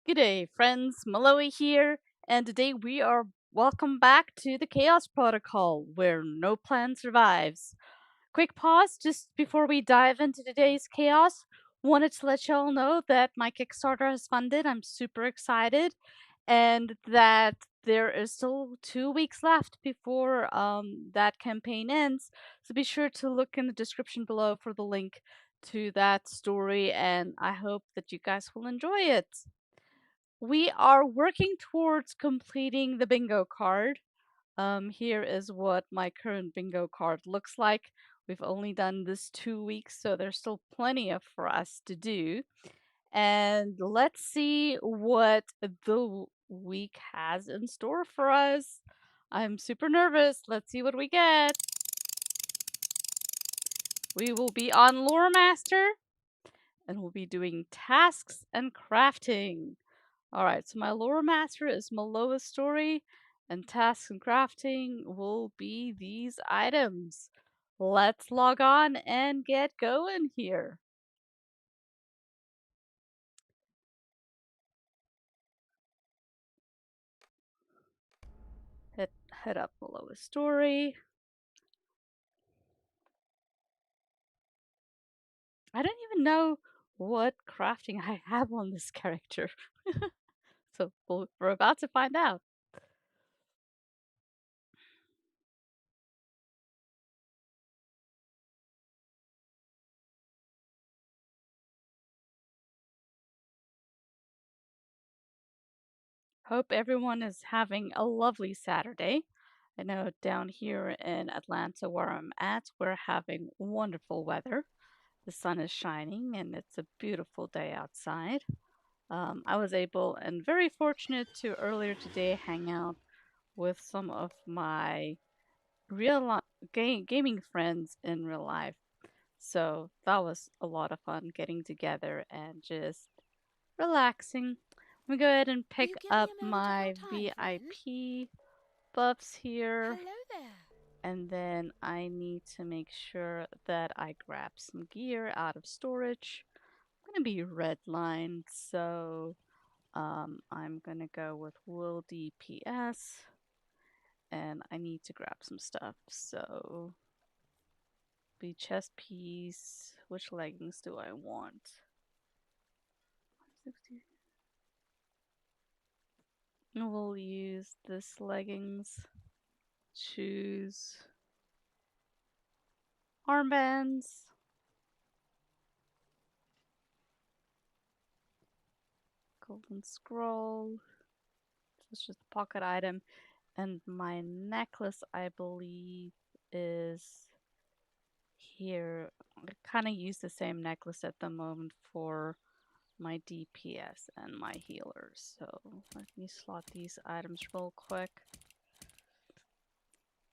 G'day, friends. Maloe here, and today we are welcome back to the Chaos Protocol, where no plan survives. Quick pause just before we dive into today's chaos. Wanted to let y'all know that my Kickstarter has funded. I'm super excited, and that there is still 2 weeks left before that campaign ends. So be sure to look in the description below for the link to that story, and I hope that you guys will enjoy it. We are working towards completing the bingo card. Here is what my current bingo card looks like. We've only done this 2 weeks, so there's still plenty of for us to do. And let's see what the week has in store for us. I'm super nervous. Let's see what we get. We will be on Lore Master, and we'll be doing tasks and crafting. Alright, so my lore master is Miloa's story, and tasks and crafting will be these items. Let's log on and get going here. Head up Miloa's story. I don't even know what crafting I have on this character. So we're about to find out. Hope everyone is having a lovely Saturday. I know down here in Atlanta, where I'm at, we're having wonderful weather. The sun is shining and it's a beautiful day outside. I was able and very fortunate to earlier today hang out with some of my gaming friends in real life. So that was a lot of fun getting together and just relaxing. I'm gonna go ahead and Will pick you give me up a moment of your my time, friend? VIP buffs here. Hello there. And then I need to make sure that I grab some gear out of storage. I'm gonna be redlined, so I'm gonna go with wool DPS, and I need to grab some stuff. So, be chest piece. Which leggings do I want? 160. We'll use this leggings. Shoes. Armbands. Golden scroll. It's just a pocket item. And my necklace, I believe, is here. I kind of use the same necklace at the moment for my DPS and my healers. So let me slot these items real quick.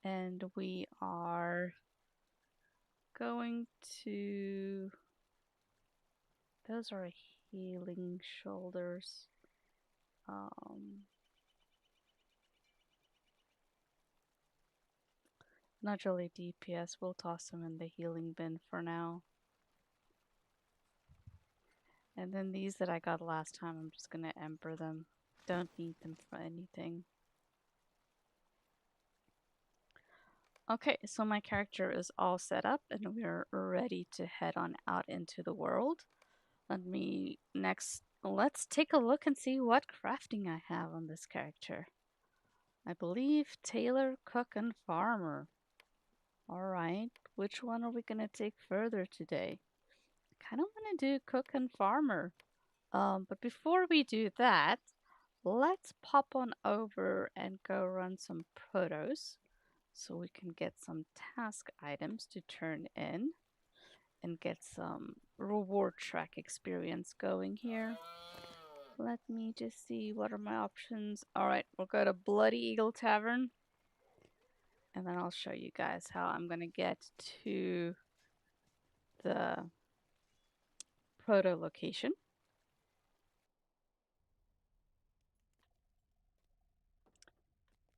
And we are going to... Those are healing shoulders. Not really DPS. We'll toss them in the healing bin for now. And then these that I got last time, I'm just gonna ember them. Don't need them for anything. Okay, so my character is all set up and we're ready to head on out into the world. Let's take a look and see what crafting I have on this character. I believe tailor, cook, and farmer. Alright, which one are we gonna take further today? I kinda wanna do cook and farmer. But before we do that, let's pop on over and go run some protos so we can get some task items to turn in and get some reward track experience going here. Let me just see what are my options. Alright, we'll go to Bloody Eagle Tavern, and then I'll show you guys how I'm gonna get to the proto location.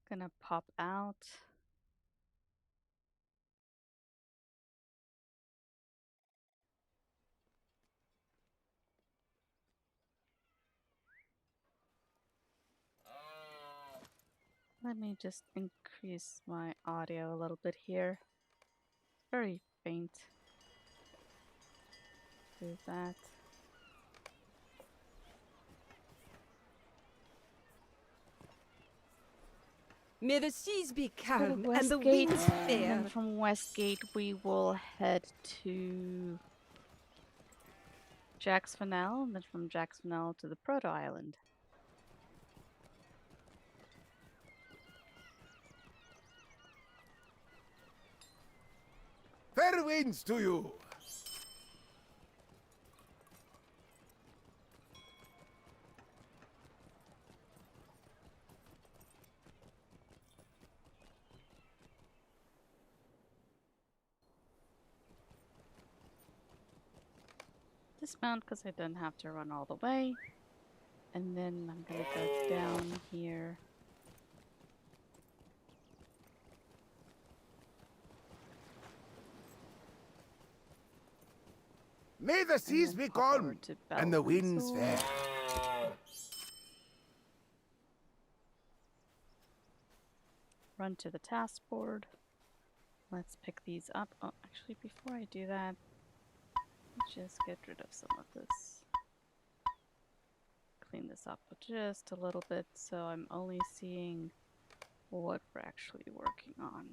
Gonna pop out. Let me just increase my audio a little bit here. It's very faint. Do that. May the seas be Go to calm and the Westgate, winds and then fair. from Westgate we will head to Jack's Fanel, and then from Jack's Fanel to the Proto Island. Fair winds to you! Dismount because I didn't have to run all the way. And then I'm gonna go down here. May the seas be calm and the winds fair. Run to the task board. Let's pick these up. Oh, actually, before I do that, just get rid of some of this. Clean this up just a little bit so I'm only seeing what we're actually working on.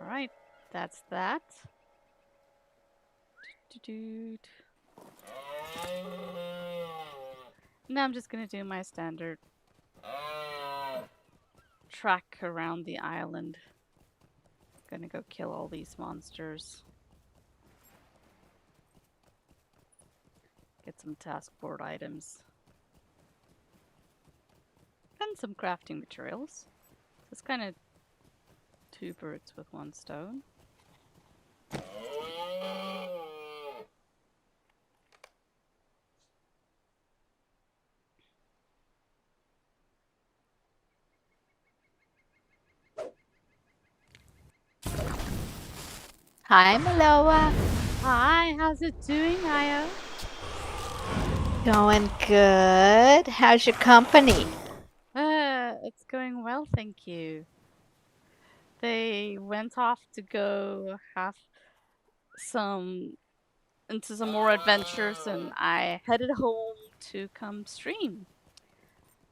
Alright, that's that. Now I'm just gonna do my standard track around the island. Gonna go kill all these monsters. Get some task board items. And some crafting materials. So it's kind of two birds with one stone. Hi, Maloa. Hi, how's it doing, Io? Going good. How's your company? It's going well, thank you. They went off to go have some into some more adventures, and I headed home to come stream.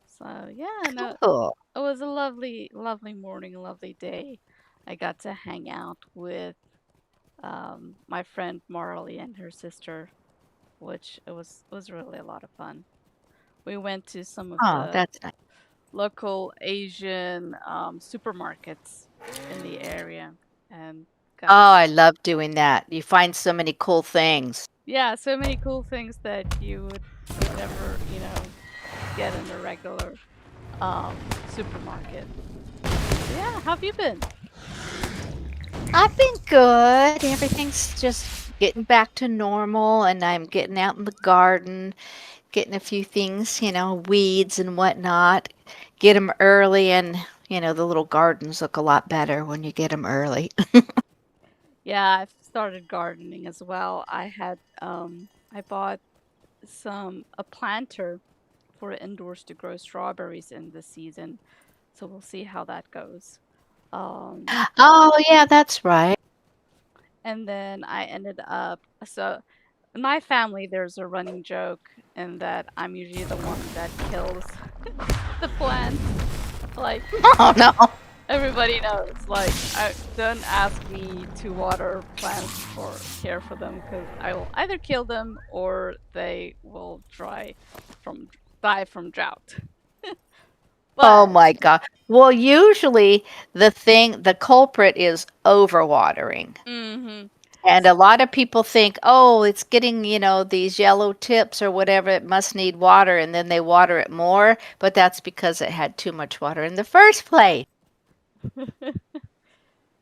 So yeah, no, Cool. it was a lovely, lovely morning, a lovely day. I got to hang out with my friend Marley and her sister, which it was really a lot of fun. We went to some of Oh, the that's nice. local Asian supermarkets in the area, and Oh, got I love doing that. You find so many cool things. yeah, so many cool things that you would never, get in a regular supermarket. Yeah, how have you been? I've been good. Everything's just getting back to normal, and I'm getting out in the garden, getting a few things, weeds and whatnot. Get them early, and, the little gardens look a lot better when you get them early. Yeah, I've started gardening as well. I bought a planter for indoors to grow strawberries in this season, so we'll see how that goes. Um, Oh, yeah, that's right. and then I ended up so in my family there's a running joke in that I'm usually the one that kills the plants. Like Oh, no. everybody knows, like don't ask me to water plants or care for them because I will either kill them or they will from die from drought. Oh But my god. Well, usually the culprit is overwatering. mm-hmm. And a lot of people think, oh, it's getting, these yellow tips or whatever, it must need water, and then they water it more, but that's because it had too much water in the first place.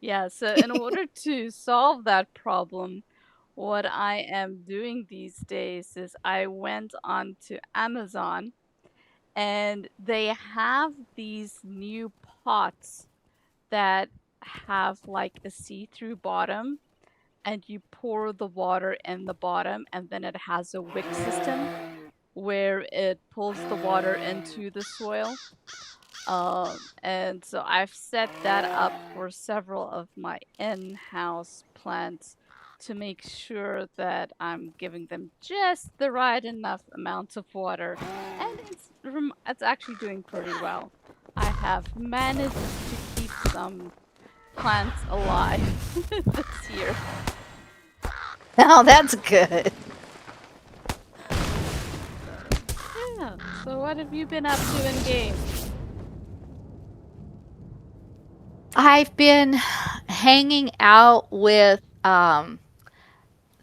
Yeah, so in order to solve that problem, What I am doing these days is I went onto Amazon and they have these new pots that have like a see-through bottom and you pour the water in the bottom and then it has a wick system where it pulls the water into the soil. And so I've set that up for several of my in-house plants to make sure that I'm giving them just the right enough amount of water, and it's actually doing pretty well. I have managed to keep some plants alive this year. Oh, that's good. So, yeah. So what have you been up to in game? I've been hanging out with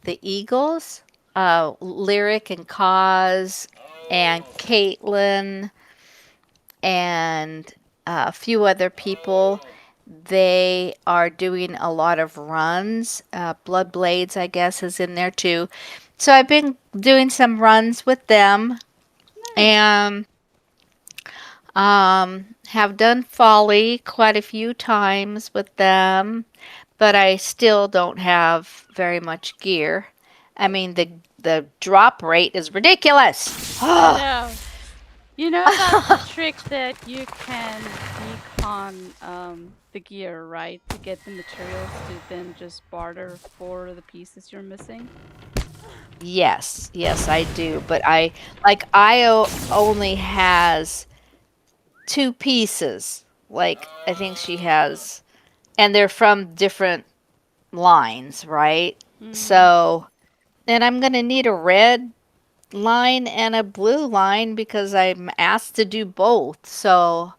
the Eagles, Lyric and Cause, and Caitlin, and a few other people. They are doing a lot of runs. Blood Blades, I guess, is in there too. So I've been doing some runs with them Nice. and have done Folly quite a few times with them, but I still don't have very much gear. I mean, the drop rate is ridiculous. I know. You know about the trick that you can decon the gear, right? To get the materials to then just barter for the pieces you're missing? Yes, yes, I do. But I like Io only has two pieces. Like I think she has, and they're from different lines, right? Mm-hmm. So, and I'm gonna need a red line and a blue line because I'm asked to do both. So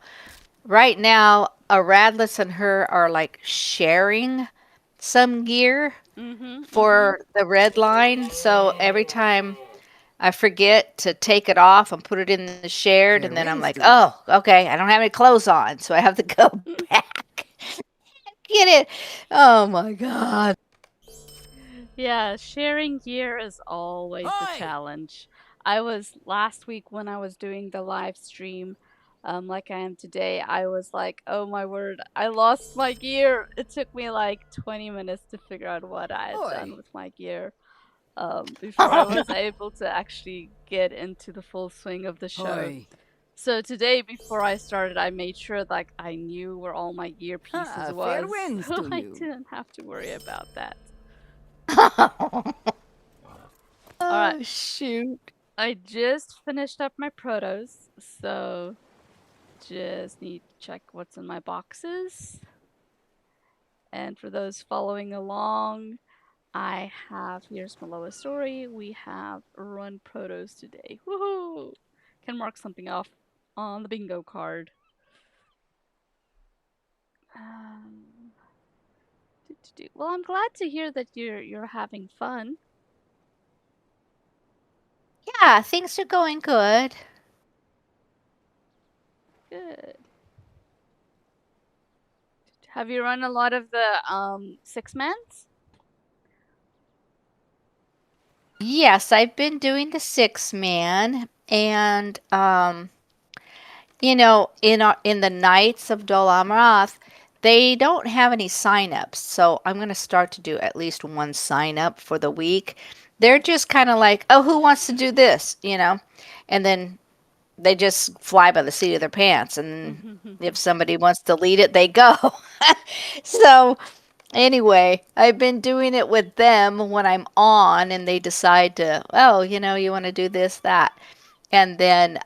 right now, a Radless and her are like sharing some gear Mm-hmm. Mm-hmm. for the red line. So every time I forget to take it off and put it in the shared, and Fair then I'm winds like, to you. oh, okay, I don't have any clothes on, so I have to go back. Get it? Oh my god. Yeah, sharing gear is always a Hi! challenge. I was last week when I was doing the live stream, like I am today, I was like, oh my word, I lost my gear. It took me like 20 minutes to figure out what I had done Oi! with my gear, before I was able to actually get into the full swing of the show. Oi! So today, before I started, I made sure like I knew where all my gear pieces Fair was, winds so to I you. didn't have to worry about that. All right, Oh shoot. I just finished up my protos, so just need to check what's in my boxes. And for those following along, I have here's my lowest story. We have run protos today. Woohoo! Can mark something off on the bingo card. Um, well, I'm glad to hear that you're having fun. Yeah, things are going good. Good. Have you run a lot of the six mans? Yes, I've been doing the 6 man, and in the Knights of Dol Amroth, they don't have any sign-ups, so I'm gonna start to do at least one sign up for the week. They're just kind of like, oh, who wants to do this, and then they just fly by the seat of their pants, and if somebody wants to lead it, they go. So anyway, I've been doing it with them when I'm on, and they decide to, oh, you want to do this, that, and then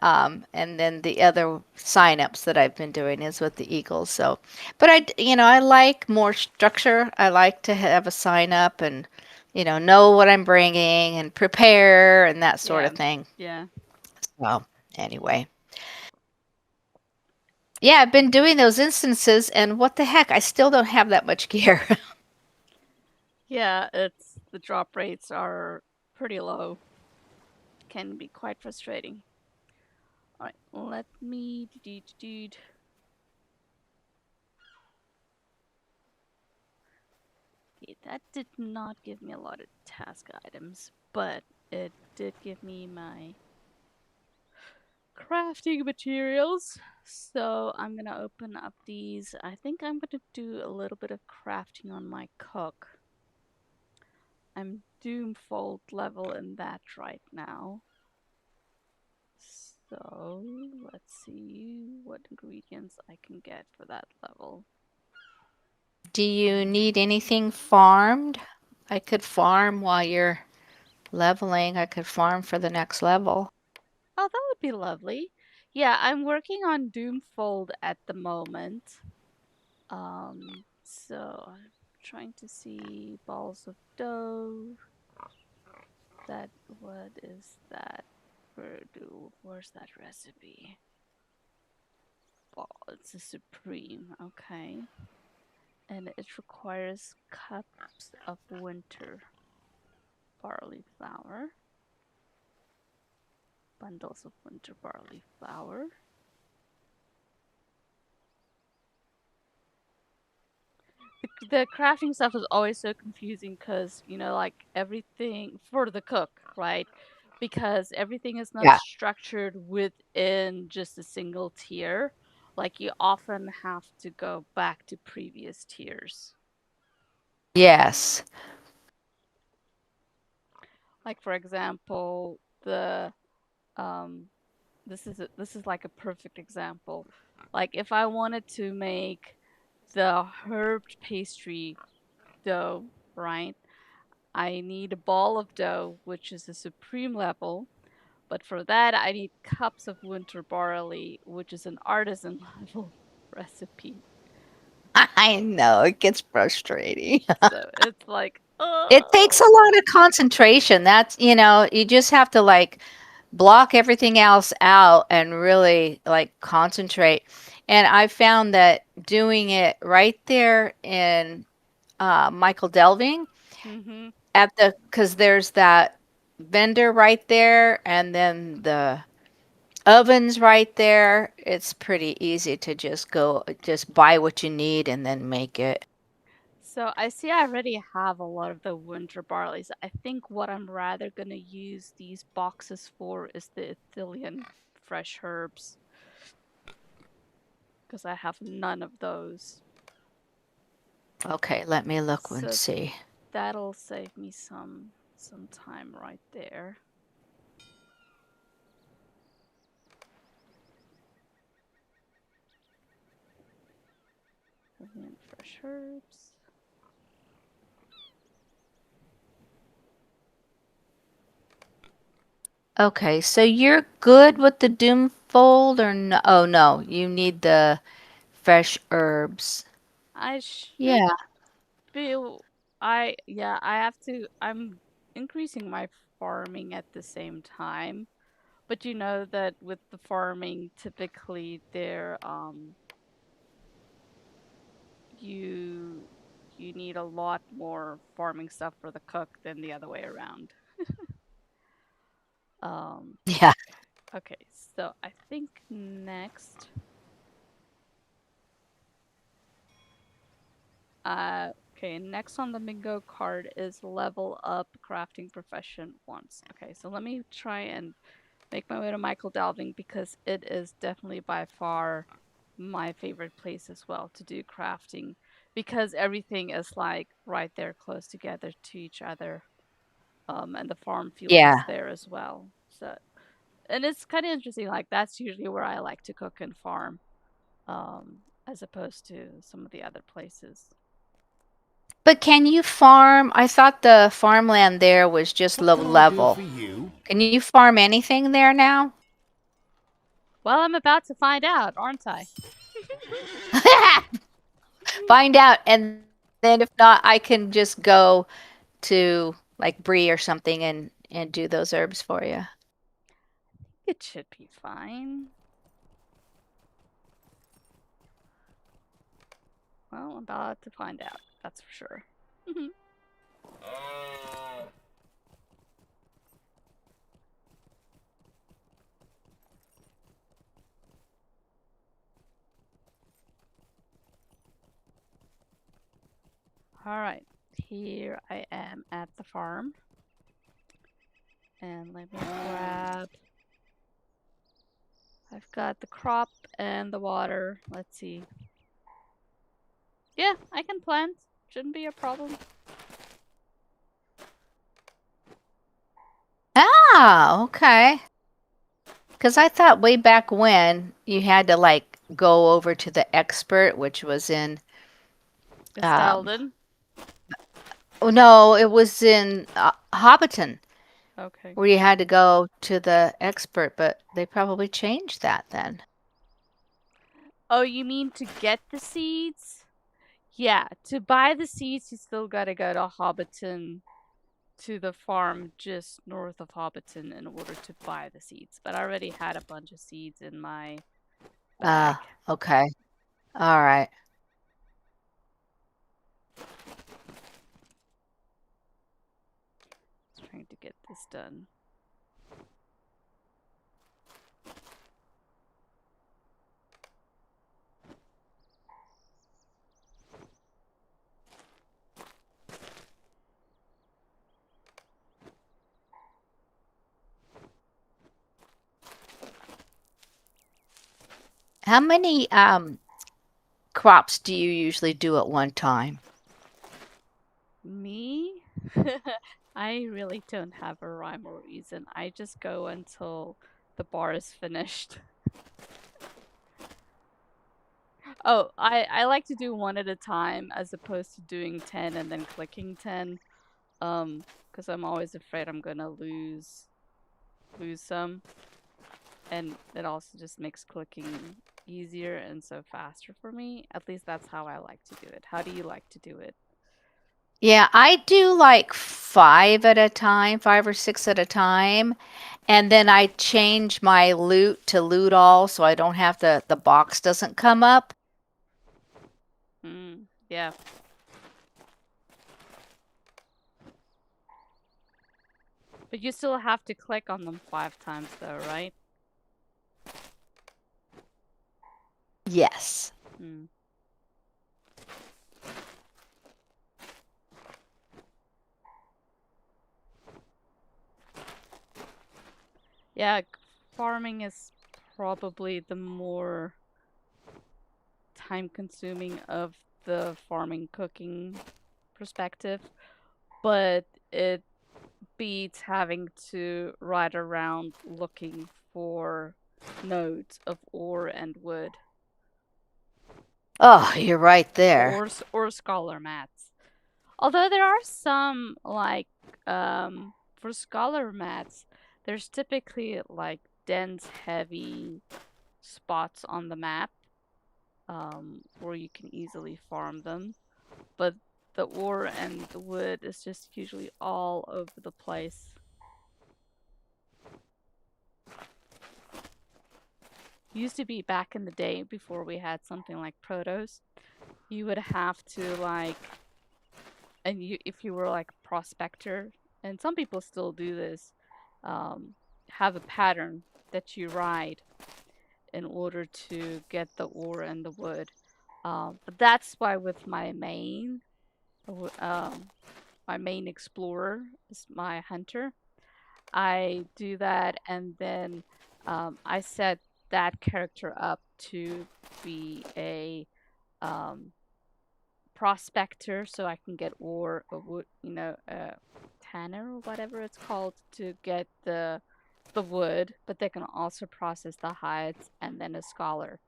the other signups that I've been doing is with the Eagles. So, but I like more structure. I like to have a sign up and know what I'm bringing and prepare and that sort Yeah, of thing. yeah, So anyway, yeah, I've been doing those instances, and what the heck, I still don't have that much gear. yeah. It's the drop rates are pretty low. Can be quite frustrating. All right, let me Okay, that did not give me a lot of task items, but it did give me my crafting materials. So I'm gonna open up these. I think I'm gonna do a little bit of crafting on my cook. I'm doomfold level in that right now. So let's see what ingredients I can get for that level. Do you need anything farmed? I could farm while you're leveling. I could farm for the next level. Oh, that would be lovely. Yeah, I'm working on Doomfold at the moment. So I'm trying to see balls of dough. What is that? Where's that recipe? It's a supreme, okay. And it requires cups of winter barley flour, bundles of winter barley flour. The crafting stuff is always so confusing because, like everything for the cook, right? Because everything is not Yeah. structured within just a single tier. Like you often have to go back to previous tiers. Yes. Like for example, the um this is like a perfect example. Like if I wanted to make the herbed pastry dough, right? I need a ball of dough, which is a supreme level. But for that, I need cups of winter barley, which is an artisan level recipe. I know it gets frustrating. So it's like, It takes a oh. lot of concentration. That's, you just have to like block everything else out and really like concentrate. And I found that doing it right there in Michael Delving Mm-hmm. at because there's that vendor right there and then the ovens right there. It's pretty easy to just buy what you need and then make it. So I see I already have a lot of the winter barleys. I think what I'm rather going to use these boxes for is the Ithilien fresh herbs. Because I have none of those. Okay, let me look and So see. that'll save me some time right there. Ithilien fresh herbs. Okay, so you're good with the doom fold or no? Oh no, you need the fresh herbs. I should Yeah. be. I have to. I'm increasing my farming at the same time. But you know that with the farming, typically you you need a lot more farming stuff for the cook than the other way around. Um, Yeah. okay, so I think next, next on the bingo card is level up crafting profession once. Okay, so let me try and make my way to Michael Dalving because it is definitely by far my favorite place as well to do crafting because everything is like right there close together to each other. And the farm field is Yeah. there as well. So, and it's kind of interesting. Like that's usually where I like to cook and farm, as opposed to some of the other places. But can you farm? I thought the farmland there was just What low can I do level. for you? Can you farm anything there now? Well, I'm about to find out, aren't I? Find out, and then if not, I can just go to like Brie or something and do those herbs for you. It should be fine. Well, I'm about to find out. That's for sure. All right. Here I am at the farm. And let me grab... I've got the crop and the water. Let's see. Yeah, I can plant. Shouldn't be a problem. Ah, okay. Because I thought way back when you had to like go over to the expert, which was in Estelden. oh no, it was in Hobbiton, Okay. where you had to go to the expert, but they probably changed that then. Oh, you mean to get the seeds? Yeah, to buy the seeds, you still gotta go to Hobbiton, to the farm just north of Hobbiton in order to buy the seeds. But I already had a bunch of seeds in my bag. Okay. All right. Just trying to get this done. How many crops do you usually do at one time? Me? I really don't have a rhyme or reason. I just go until the bar is finished. Oh, I like to do one at a time as opposed to doing 10 and then clicking 10. Because I'm always afraid I'm gonna lose some. And it also just makes clicking easier and so faster for me. At least that's how I like to do it. How do you like to do it? Yeah, I do like 5 at a time, 5 or 6 at a time. And then I change my loot to loot all so I don't have the box doesn't come up. Yeah. But you still have to click on them 5 times though, right? Yes. Yeah, farming is probably the more time consuming of the farming cooking perspective, but it beats having to ride around looking for nodes of ore and wood. Oh, you're right there. Or scholar mats. Although there are some like for scholar mats, there's typically like dense, heavy spots on the map where you can easily farm them. But the ore and the wood is just usually all over the place. Used to be back in the day before we had something like protos, you would have to like, and if you were like a prospector, and some people still do this, have a pattern that you ride in order to get the ore and the wood. But that's why with my main explorer is my hunter. I do that, and then I set that character up to be a prospector, so I can get ore, wood, tanner or whatever it's called, to get the wood, but they can also process the hides, and then a scholar.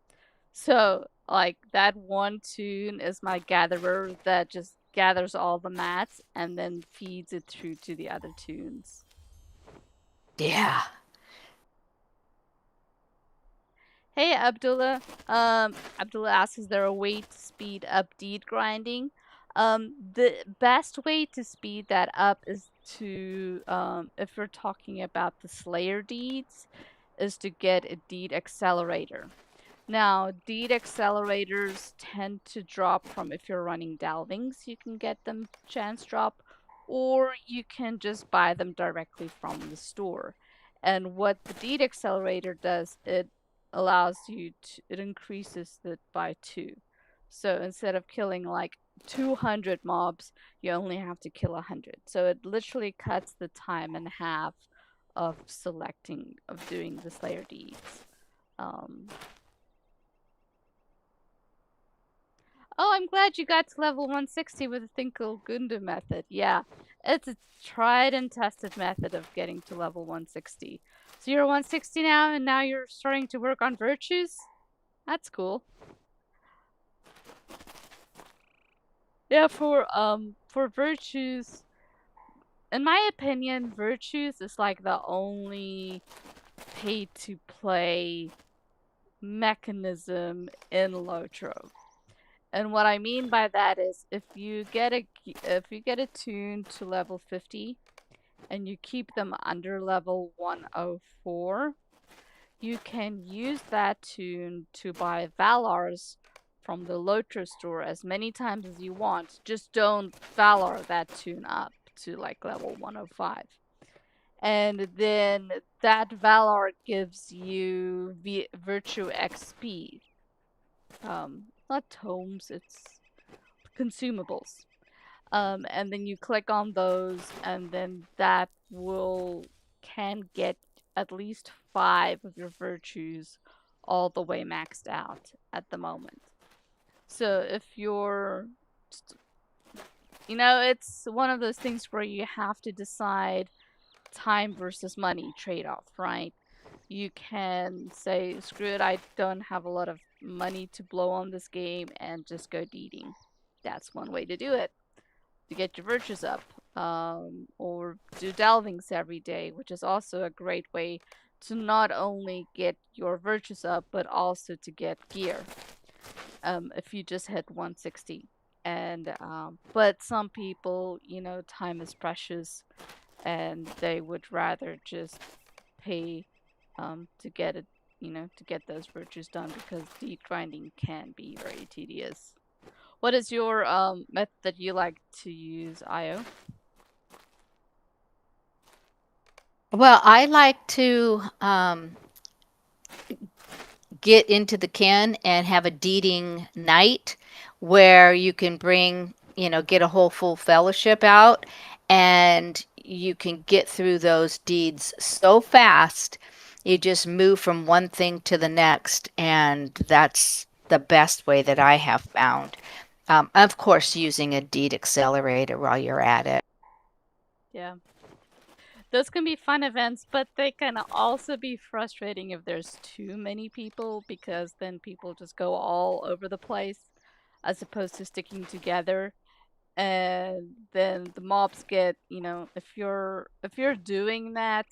So like that one toon is my gatherer that just gathers all the mats and then feeds it through to the other toons. Yeah. Hey Abdullah. Abdullah asks, is there a way to speed up deed grinding? The best way to speed that up is to, if we're talking about the Slayer deeds, is to get a deed accelerator. Now, deed accelerators tend to drop from, if you're running Delvings, you can get them chance drop, or you can just buy them directly from the store. And what the deed accelerator does, it allows you to, it increases it by 2. So instead of killing like 200 mobs, you only have to kill 100. So it literally cuts the time in half of doing the Slayer deeds. Oh, I'm glad you got to level 160 with the Thinkle Gunda method. Yeah, it's a tried and tested method of getting to level 160. So you're 160 now, and now you're starting to work on virtues? That's cool. Yeah, for virtues, in my opinion, virtues is like the only pay to play mechanism in LOTRO. And what I mean by that is if you get a tune to level 50 and you keep them under level 104, you can use that tune to buy Valars from the LOTRO store as many times as you want. Just don't Valar that tune up to like level 105. And then that Valar gives you virtue XP. Not tomes, it's consumables. And then you click on those, and then that can get at least 5 of your virtues all the way maxed out at the moment. So if you're, it's one of those things where you have to decide time versus money trade-off, right? You can say, screw it, I don't have a lot of money to blow on this game, and just go deeding. That's one way to do it, to get your virtues up. Or do delvings every day, which is also a great way to not only get your virtues up, but also to get gear. If you just hit 160. And but some people, time is precious, and they would rather just pay to get it, to get those virtues done, because deed grinding can be very tedious. What is your method that you like to use, Io? Well, I like to get into the ken and have a deeding night where you can bring, get a whole full fellowship out, and you can get through those deeds so fast. You just move from one thing to the next, and that's the best way that I have found. Of course, using a deed accelerator while you're at it. Yeah. Those can be fun events, but they can also be frustrating if there's too many people, because then people just go all over the place as opposed to sticking together. And then the mobs get, if you're doing that,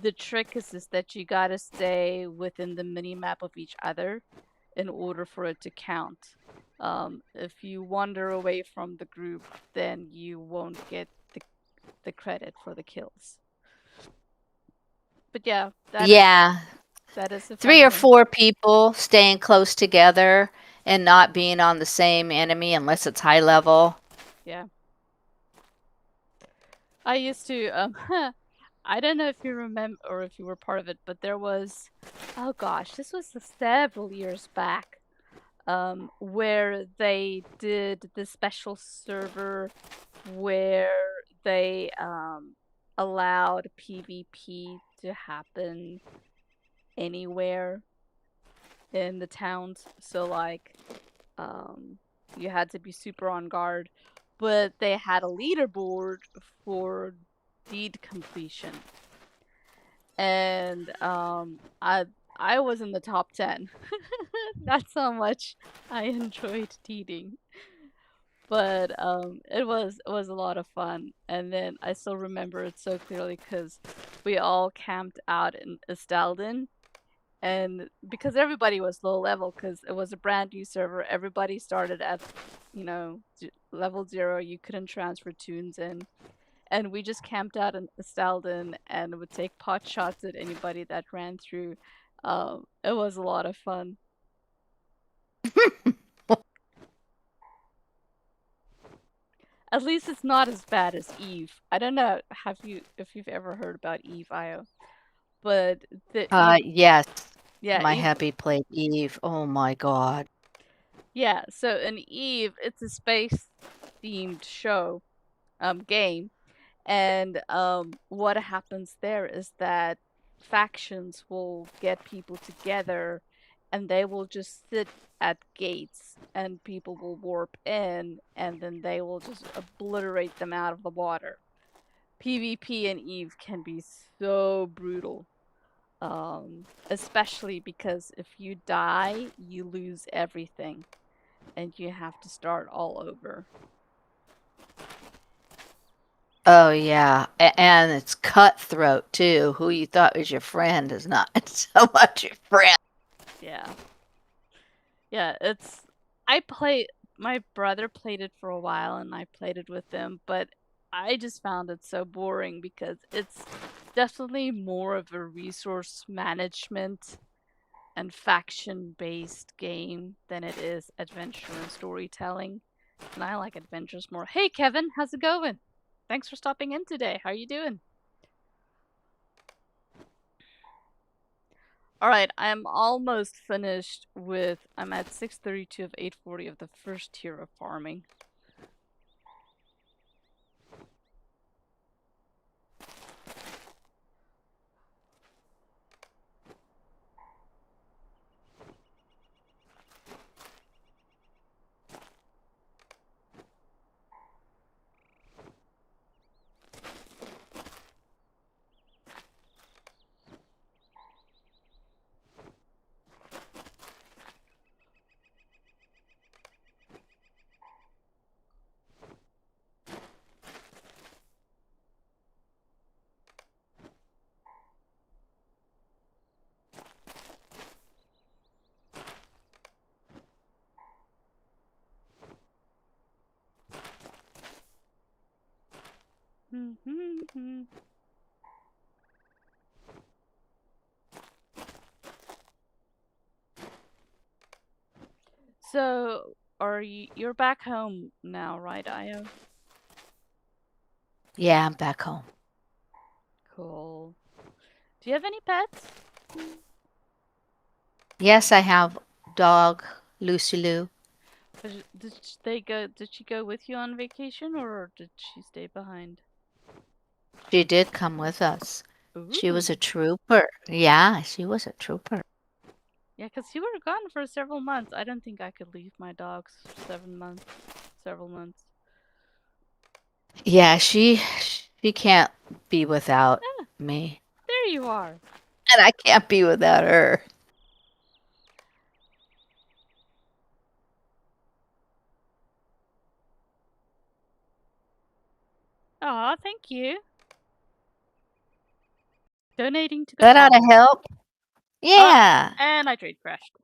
the trick is that you gotta stay within the mini map of each other in order for it to count. If you wander away from the group, then you won't get the credit for the kills. But yeah, Yeah, that is a fun 3 or event. 4 people staying close together and not being on the same enemy unless it's high level. Yeah. I used to I don't know if you remember or if you were part of it, but there was, oh gosh, this was several years back, where they did the special server where they allowed PvP to happen anywhere in the towns. So like, you had to be super on guard, but they had a leaderboard for deed completion, and I was in the top 10. That's how much I enjoyed deeding. But it was a lot of fun, and then I still remember it so clearly because we all camped out in Estalden, and because everybody was low level, because it was a brand new server, everybody started at level 0. You couldn't transfer tunes in, and we just camped out in Estalden and would take pot shots at anybody that ran through. It was a lot of fun. At least it's not as bad as Eve. I don't know if you've ever heard about Eve, Io, but the Eve, Yes, yeah, my Eve, hubby played Eve. Oh my god. Yeah, so in Eve, it's a space themed show, game, and what happens there is that factions will get people together and they will just sit at gates and people will warp in and then they will just obliterate them out of the water. PvP in Eve can be so brutal. Especially because if you die, you lose everything and you have to start all over. Oh yeah, and it's cutthroat too. Who you thought was your friend is not so much your friend. Yeah. Yeah, it's I play my brother played it for a while and I played it with them, but I just found it so boring because it's definitely more of a resource management and faction based game than it is adventure and storytelling. And I like adventures more. Hey Kevin, how's it going? Thanks for stopping in today. How are you doing? All right, I'm almost finished with. I'm at 632 of 840 of the first tier of farming. So, you're back home now, right, Io? Yeah, I'm back home. Cool. Do you have any pets? Yes, I have dog Lucy Lou. Did she go with you on vacation or did she stay behind? She did come with us. She was a Ooh. trooper. Yeah, she was a trooper. Yeah, 'cause you were gone for several months. I don't think I could leave my dogs 7 months. Several months. Yeah, she can't be without Ah, me, there you are. and I can't be without her. Aw, thank you. Donating to the That ought to cause. help. Ah, Yeah. and I trade crashed.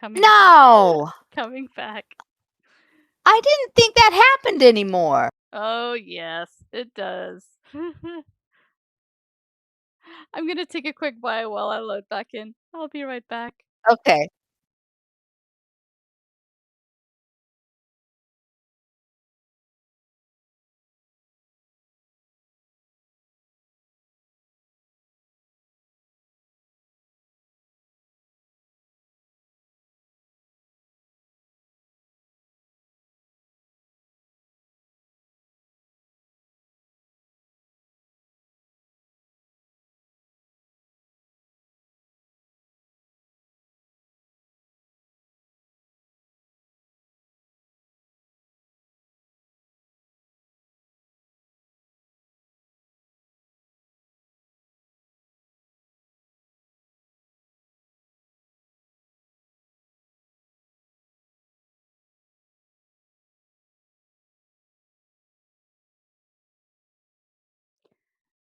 coming, No, coming back. I didn't think that happened anymore. Oh, yes, it does. I'm gonna take a quick bite while I load back in. I'll be right back. Okay.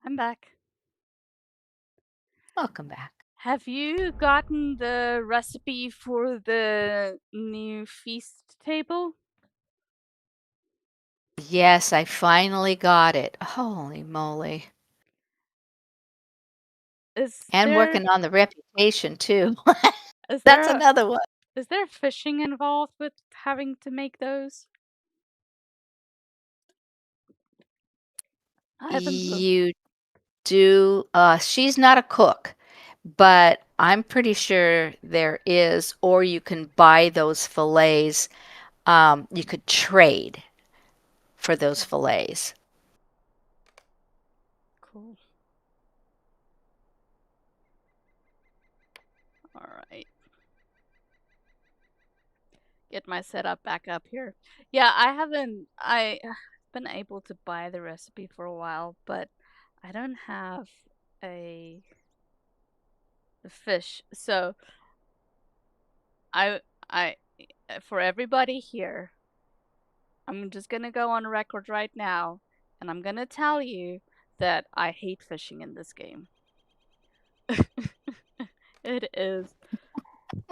I'm back. Welcome back. Have you gotten the recipe for the new feast table? Yes, I finally got it. Holy moly. Is And there working on the reputation too. is That's there another one. is there fishing involved with having to make those? I haven't looked. You do she's not a cook, but I'm pretty sure there is, or you can buy those fillets. You could trade for those fillets. Cool. All right. Get my setup back up here. Yeah, I been able to buy the recipe for a while, but I don't have a the fish. So I for everybody here, I'm just gonna go on record right now, and I'm gonna tell you that I hate fishing in this game. It is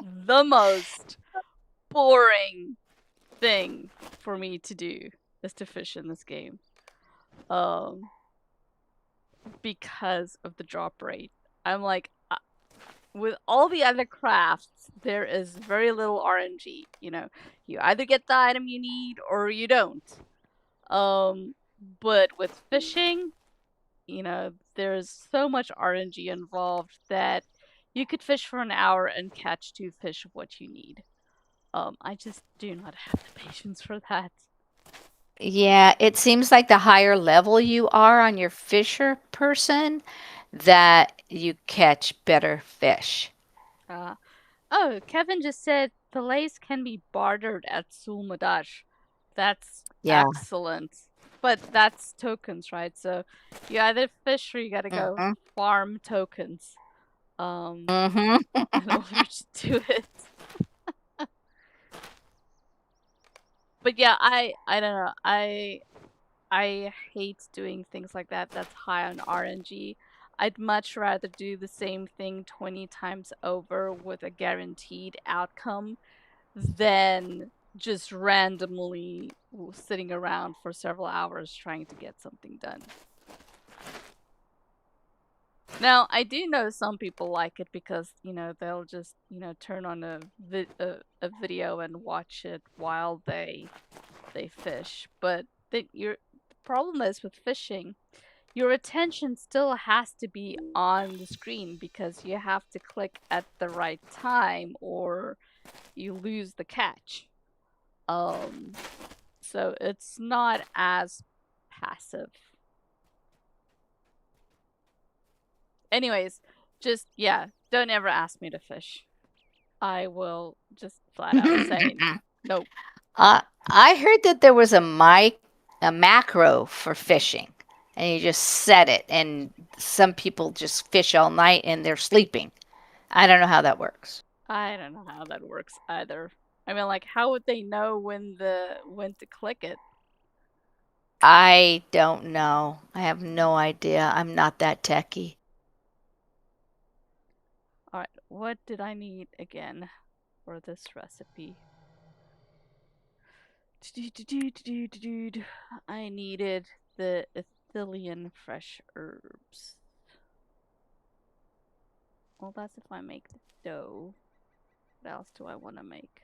the most boring thing for me to do is to fish in this game. Um, because of the drop rate. I'm like, with all the other crafts, there is very little RNG. You know, you either get the item you need or you don't. But with fishing, you know, there's so much RNG involved that you could fish for an hour and catch 2 fish of what you need. I just do not have the patience for that. Yeah, it seems like the higher level you are on your fisher person, that you catch better fish. Uh, oh, Kevin just said fillets can be bartered at Sulmadash. That's Yeah. excellent. But that's tokens, right? So you either fish or you gotta go Mm-hmm. farm tokens. Um, Mm-hmm. in order to do it. But yeah, I don't know. I hate doing things like that. That's high on RNG. I'd much rather do the same thing 20 times over with a guaranteed outcome than just randomly sitting around for several hours trying to get something done. Now, I do know some people like it because, you know, they'll just, you know, turn on a video and watch it while they fish. But the problem is with fishing, your attention still has to be on the screen because you have to click at the right time or you lose the catch. So it's not as passive. Anyways, just yeah, don't ever ask me to fish. I will just flat out say nope. I heard that there was a macro for fishing, and you just set it, and some people just fish all night and they're sleeping. I don't know how that works. I don't know how that works either. I mean, like, how would they know when to click it? I don't know. I have no idea. I'm not that techy. All right, what did I need again for this recipe? I needed the Ithilian fresh herbs. Well, that's if I make the dough. What else do I want to make?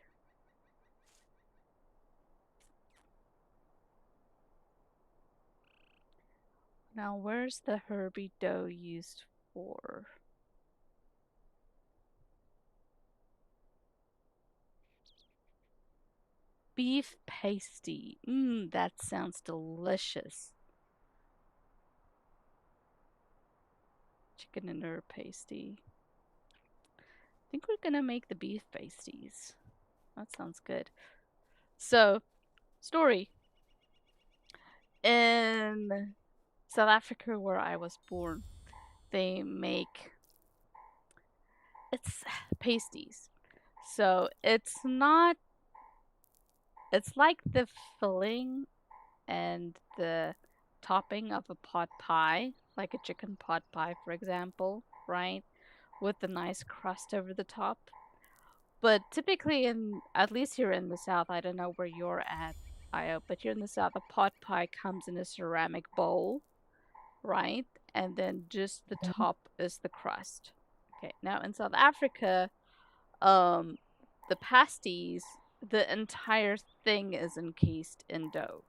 Now, where's the herby dough used for? Beef pasty. Mmm, that sounds delicious. Chicken and herb pasty. I think we're gonna make the beef pasties. That sounds good. So, story. In South Africa, where I was born, they make it's pasties. So it's like the filling and the topping of a pot pie, like a chicken pot pie, for example, right? With the nice crust over the top. But typically, at least here in the South, I don't know where you're at, Io, but here in the South, a pot pie comes in a ceramic bowl, right? And then just the top is the crust. Okay, now in South Africa, um, the pasties, the entire thing is encased in dough.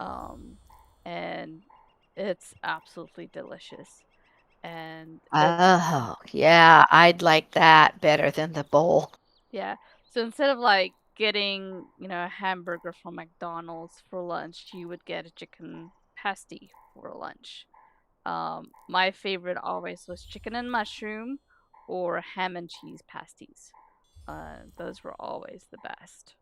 Um, and it's absolutely delicious. And and it's Oh, yeah, I'd like that better than the bowl. yeah. So instead of like getting, a hamburger from McDonald's for lunch, you would get a chicken pasty for lunch. My favorite always was chicken and mushroom or ham and cheese pasties. Those were always the best.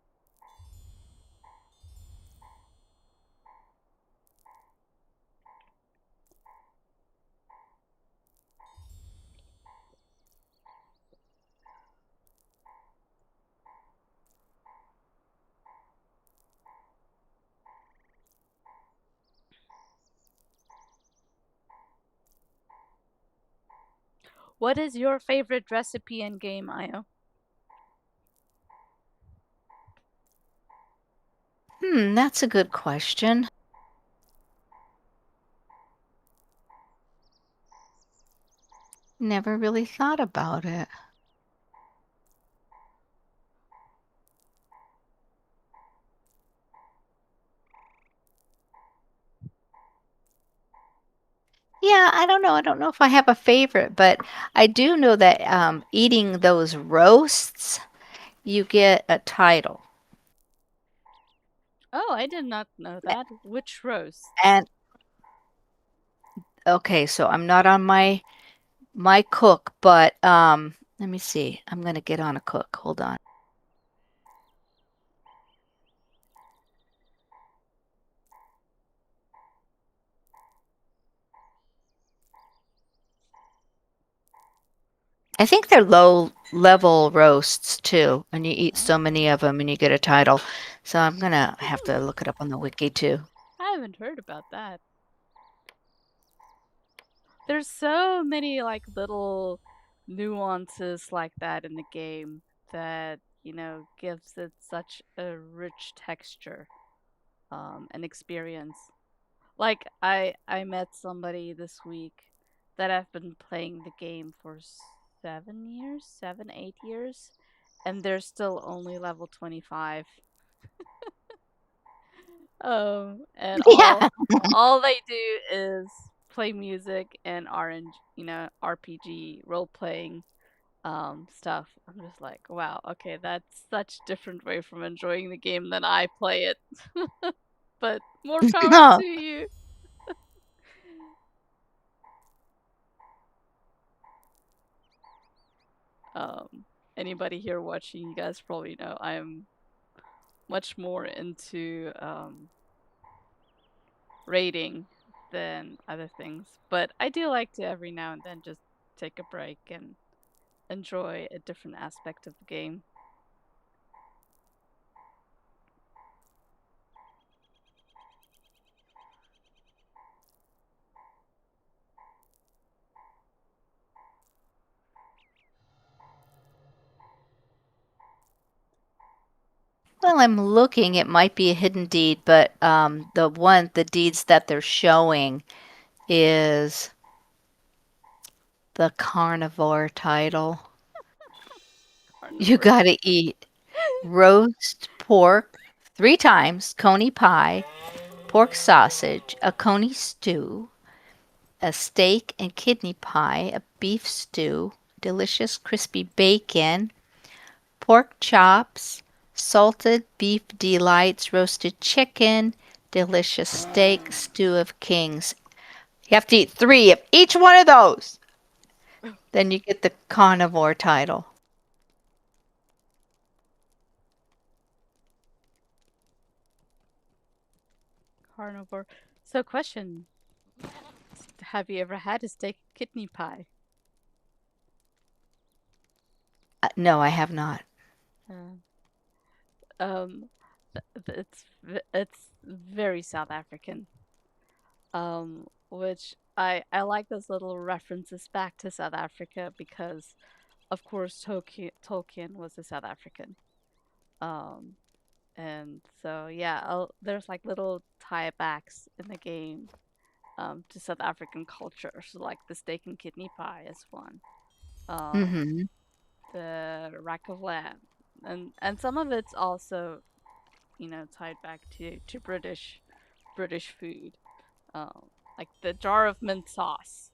What is your favorite recipe and game, Io? That's a good question. Never really thought about it. Yeah, I don't know. I don't know if I have a favorite, but I do know that eating those roasts, you get a title. Oh, I did not know that. Which roasts? And okay, so I'm not on my cook, but let me see. I'm gonna get on a cook. Hold on. I think they're low level roasts too, and you eat so Oh, many of them and you get a title. So I'm gonna have to hmm. look it up on the wiki too. I haven't heard about that. There's so many like little nuances like that in the game that, gives it such a rich texture and experience. Like I met somebody this week that I've been playing the game for 7 years, 7, 8 years, and they're still only level 25. And Yeah. all they do is play music and RPG role playing stuff. I'm just like, wow, okay, that's such different way from enjoying the game than I play it. But more power to you. Um, Anybody here watching, you guys probably know I'm much more into raiding than other things. But I do like to every now and then just take a break and enjoy a different aspect of the game. Well, I'm looking. It might be a hidden deed, but the deeds that they're showing is the carnivore title. You Carnivore. gotta eat roast pork 3 times, coney pie, pork sausage, a coney stew, a steak and kidney pie, a beef stew, delicious crispy bacon, pork chops, salted beef delights, roasted chicken, delicious steak, stew of kings. You have to eat 3 of each one of those. Then you get the carnivore title. Carnivore. So, question: have you ever had a steak kidney pie? No, I have not. Uh, um, it's very South African. Which I like those little references back to South Africa because, of course, Tolkien was a South African. Um, and so yeah, there's like little tie backs in the game to South African culture. So like the steak and kidney pie is one. Um, Mm-hmm. the rack of lamb, and some of it's also tied back to British food. Um, like the jar of mint sauce.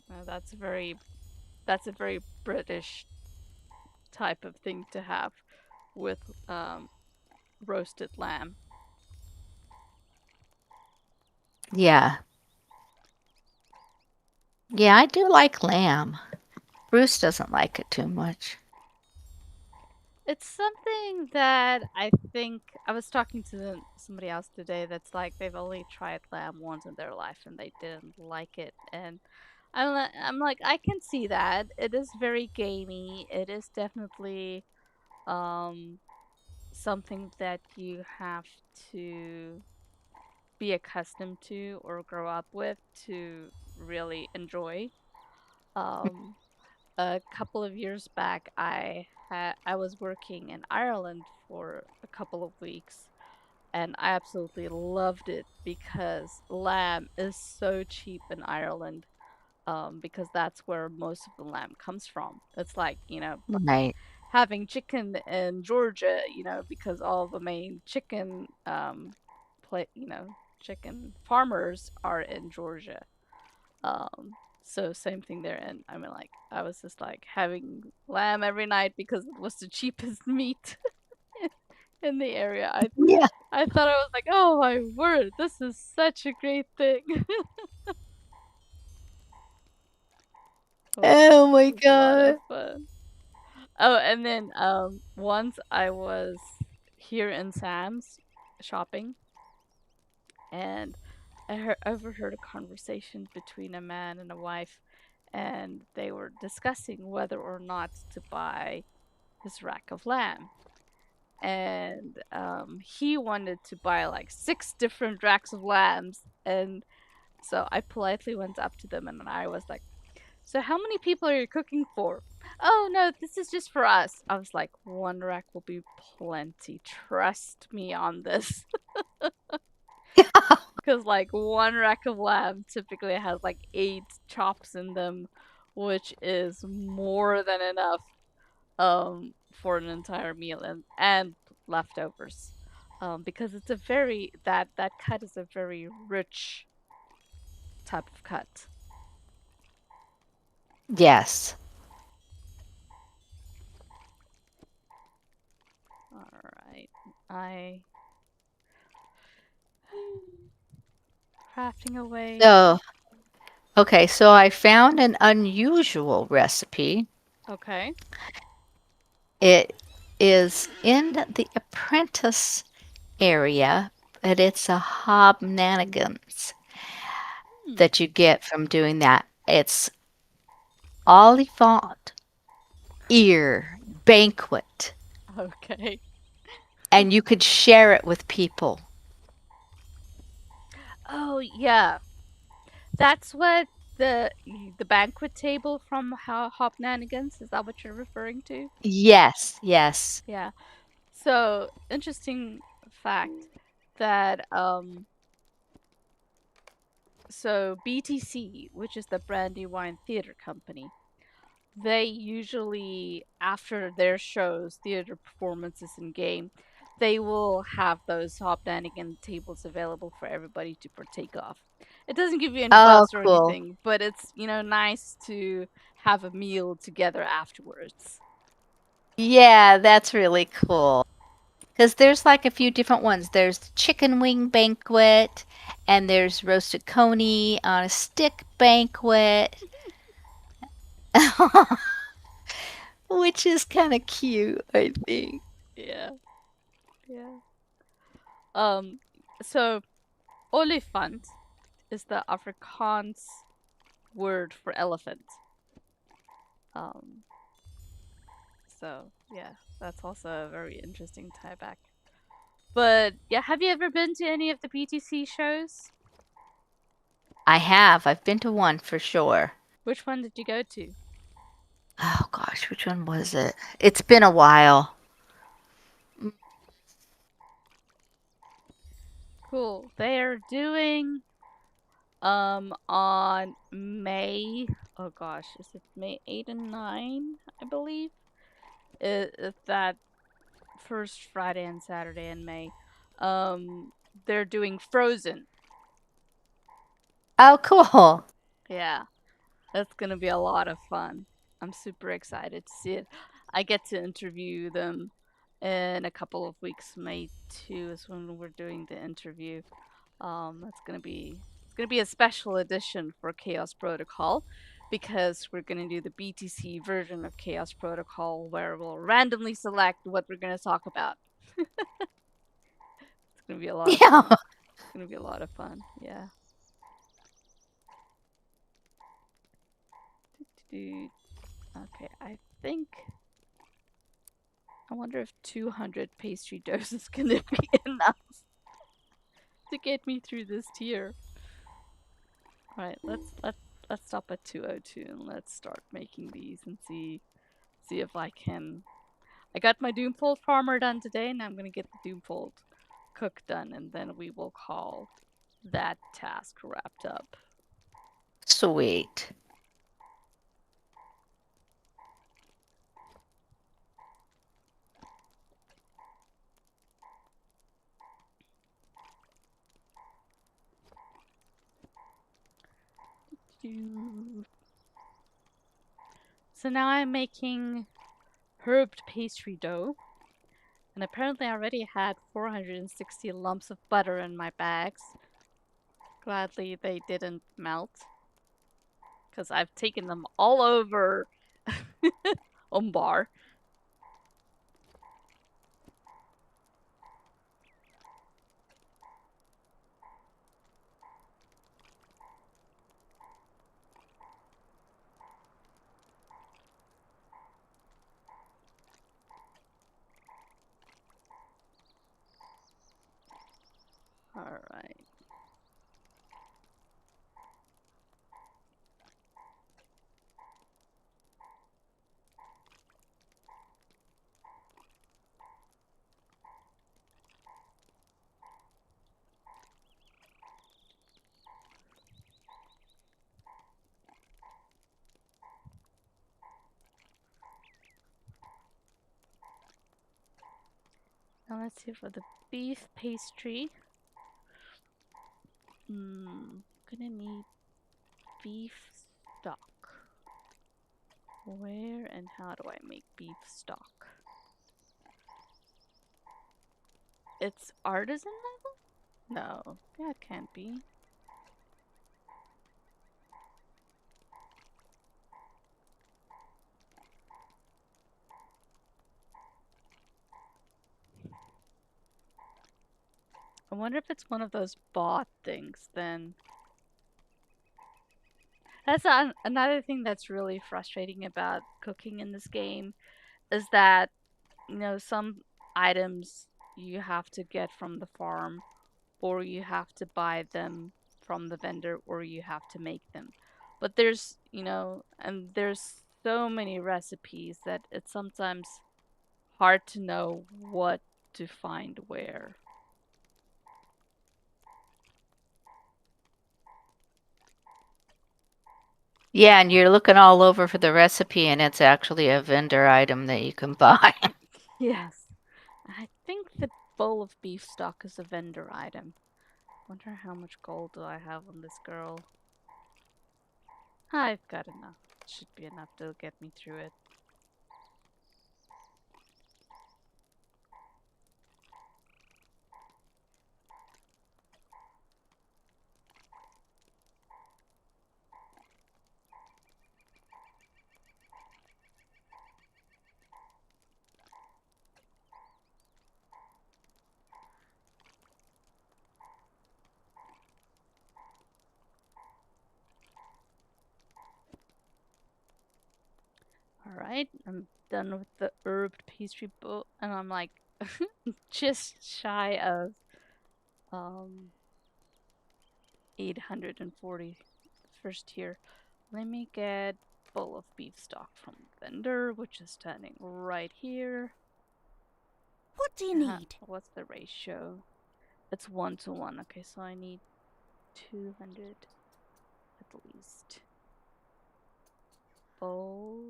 That's a very British type of thing to have with roasted lamb. Yeah. Yeah, I do like lamb. Bruce doesn't like it too much. It's something that I think I was talking to somebody else today that's like they've only tried lamb once in their life and they didn't like it. And I'm like, I can see that. It is very gamey. It is definitely um something that you have to be accustomed to or grow up with to really enjoy. Um, a couple of years back, I was working in Ireland for a couple of weeks, and I absolutely loved it because lamb is so cheap in Ireland. Because that's where most of the lamb comes from. It's like, Right. having chicken in Georgia, because all the main chicken chicken farmers are in Georgia. So same thing there, and I mean, like, I was just like having lamb every night because it was the cheapest meat in the area. Yeah. I thought I was like, oh my word, this is such a great thing. Oh It my was a lot of god. fun. Oh, and then once I was here in Sam's shopping, and overheard a conversation between a man and a wife, and they were discussing whether or not to buy his rack of lamb. And he wanted to buy like 6 different racks of lambs, and so I politely went up to them and I was like, "So how many people are you cooking for?" "Oh no, this is just for us." I was like, "One rack will be plenty. Trust me on this." Because like one rack of lamb typically has like 8 chops in them, which is more than enough for an entire meal and leftovers. Because it's a very that cut is a very rich type of cut. Yes. All right, I crafting away. So, okay, so I found an unusual recipe. Okay. It is in the apprentice area, but it's a hobnanigans Hmm. that you get from doing that. It's Olifant ear banquet, Okay. and you could share it with people. Oh yeah, that's what the banquet table from Hopnanigans, is that what you're referring to? Yes, yes. Yeah. So, interesting fact that so BTC, which is the Brandywine Theater Company, they usually, after their shows, theater performances in game, they will have those Hopnanigan tables available for everybody to partake of. It doesn't give you any Oh, buzz or cool. anything, but it's, nice to have a meal together afterwards. Yeah, that's really cool. Because there's like a few different ones. There's the chicken wing banquet, and there's roasted coney on a stick banquet, which is kind of cute, I think. Yeah, yeah. Um, so olifant is the Afrikaans word for elephant. Um, so yeah, that's also a very interesting tie back. But yeah, have you ever been to any of the BTC shows? I have. I've been to one for sure. Which one did you go to? Oh gosh, which one was it? It's been a while. Cool. They're doing on May, oh gosh, is it May 8 and 9, I believe? It's that first Friday and Saturday in May. They're doing Frozen. Oh, cool. Yeah. It's gonna be a lot of fun. I'm super excited to see it. I get to interview them in a couple of weeks. May 2 is when we're doing the interview. It's gonna be a special edition for Chaos Protocol because we're gonna do the BTC version of Chaos Protocol where we'll randomly select what we're gonna talk about. It's gonna be a lot of Yeah. fun. It's gonna be a lot of fun. Yeah. Okay, I think. I wonder if 200 pastry doughs is gonna be enough to get me through this tier. All right, let's stop at 202 and let's start making these and see if I can. I got my Doomfold farmer done today, and I'm gonna get the Doomfold cook done, and then we will call that task wrapped up. Sweet. So now I'm making herbed pastry dough, and apparently I already had 460 lumps of butter in my bags. Gladly they didn't melt, because I've taken them all over Umbar. Alright. Now let's see for the beef pastry. Gonna need beef stock. Where and how do I make beef stock? It's artisan level? No, that can't be. I wonder if it's one of those bot things then. That's another thing that's really frustrating about cooking in this game is that, some items you have to get from the farm, or you have to buy them from the vendor, or you have to make them. But and there's so many recipes that it's sometimes hard to know what to find where. Yeah, and you're looking all over for the recipe, and it's actually a vendor item that you can buy. Yes. I think the bowl of beef stock is a vendor item. Wonder how much gold do I have on this girl. I've got enough. Should be enough to get me through it. Alright, I'm done with the herbed pastry bowl, and I'm like just shy of 840 first tier. Let me get bowl of beef stock from vendor, which is standing right here. What do you need? What's the ratio? It's 1-to-1. Okay, so I need 200 at least. Oh.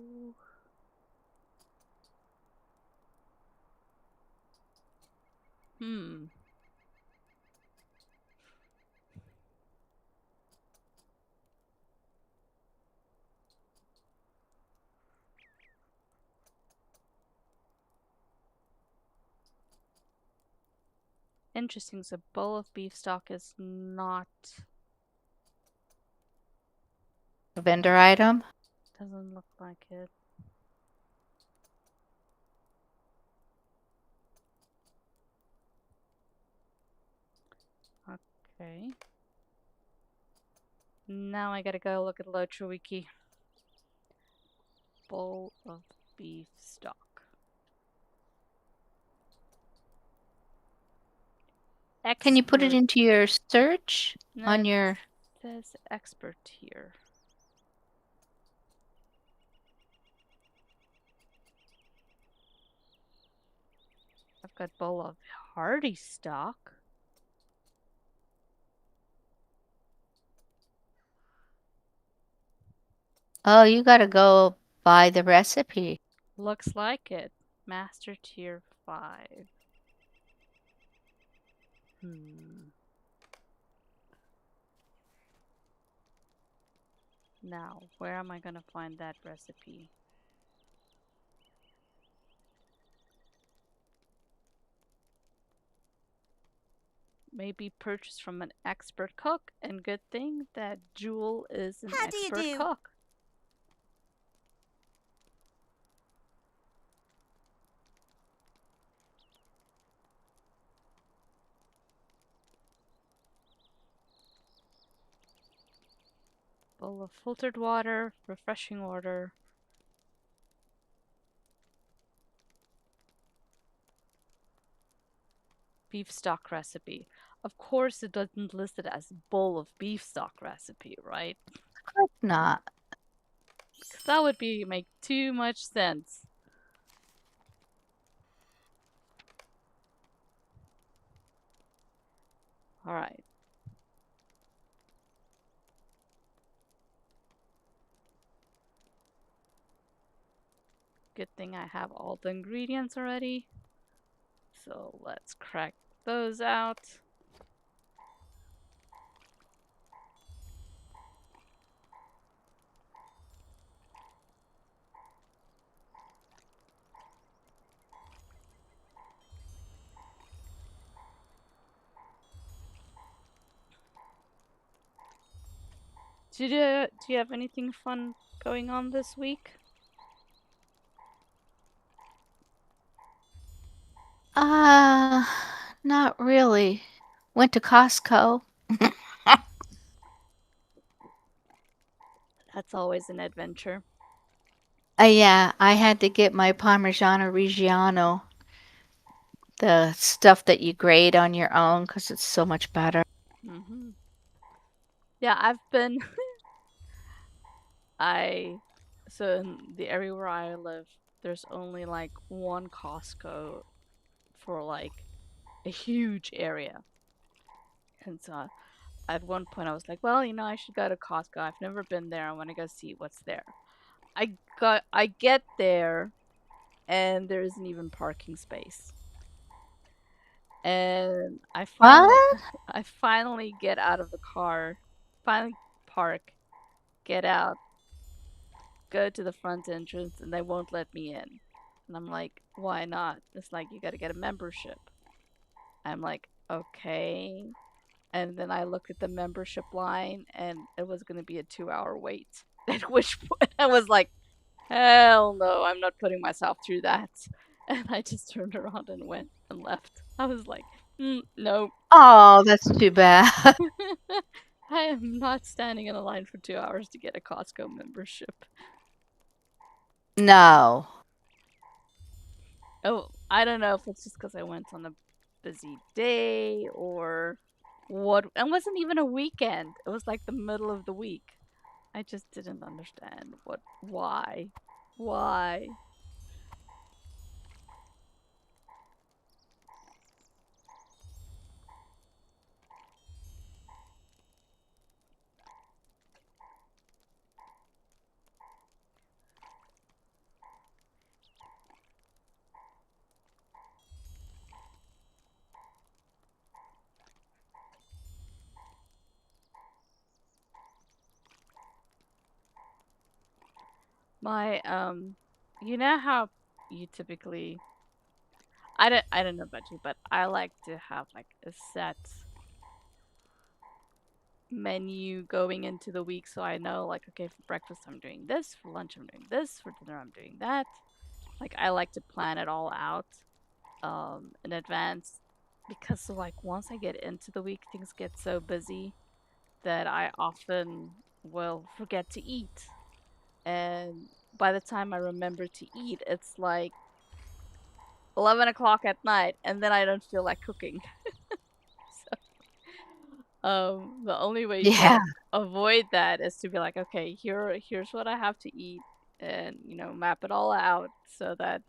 Interesting. So bowl of beef stock is not. A vendor item? Doesn't look like it. Okay. Now I gotta go look at LOTRO Wiki. Bowl of beef stock. Can you put it Expert. into your search No, on it your... says expert here. I've got bowl of hearty stock. Oh, you gotta go buy the recipe. Looks like it. Master tier 5. Now, where am I gonna find that recipe? Maybe purchase from an expert cook, and good thing that Jewel is an How do you expert do? cook. Bowl of filtered water, refreshing water. Beef stock recipe. Of course, it doesn't list it as bowl of beef stock recipe, right? Of course not. Because that would make too much sense. All right. Good thing I have all the ingredients already. So let's crack those out. Do you have anything fun going on this week? Not really. Went to Costco. That's always an adventure. Yeah, I had to get my Parmigiano Reggiano, the stuff that you grate on your own, because it's so much better. Yeah, I've been. So in the area where I live, there's only like one Costco for like a huge area. And so at one point I was like, well, I should go to Costco. I've never been there. I want to go see what's there. I get there and there isn't even parking space. And What? I finally get out of the car, finally park, get out, go to the front entrance, and they won't let me in. And I'm like, why not? It's like, you gotta get a membership. I'm like, okay. And then I looked at the membership line, and it was gonna be a 2-hour wait. At which point I was like, hell no, I'm not putting myself through that. And I just turned around and went and left. I was like, no. Oh, that's too bad. I am not standing in a line for 2 hours to get a Costco membership. No. Oh, I don't know if it's just because I went on a busy day or what. It wasn't even a weekend. It was like the middle of the week. I just didn't understand why. Why? My, you know how you typically, I don't know about you, but I like to have like a set menu going into the week, so I know like, okay, for breakfast I'm doing this, for lunch I'm doing this, for dinner I'm doing that. Like I like to plan it all out in advance, because like once I get into the week, things get so busy that I often will forget to eat. And by the time I remember to eat, it's like 11 o'clock at night, and then I don't feel like cooking. The only way Yeah. to avoid that is to be like, okay, here's what I have to eat, and map it all out so that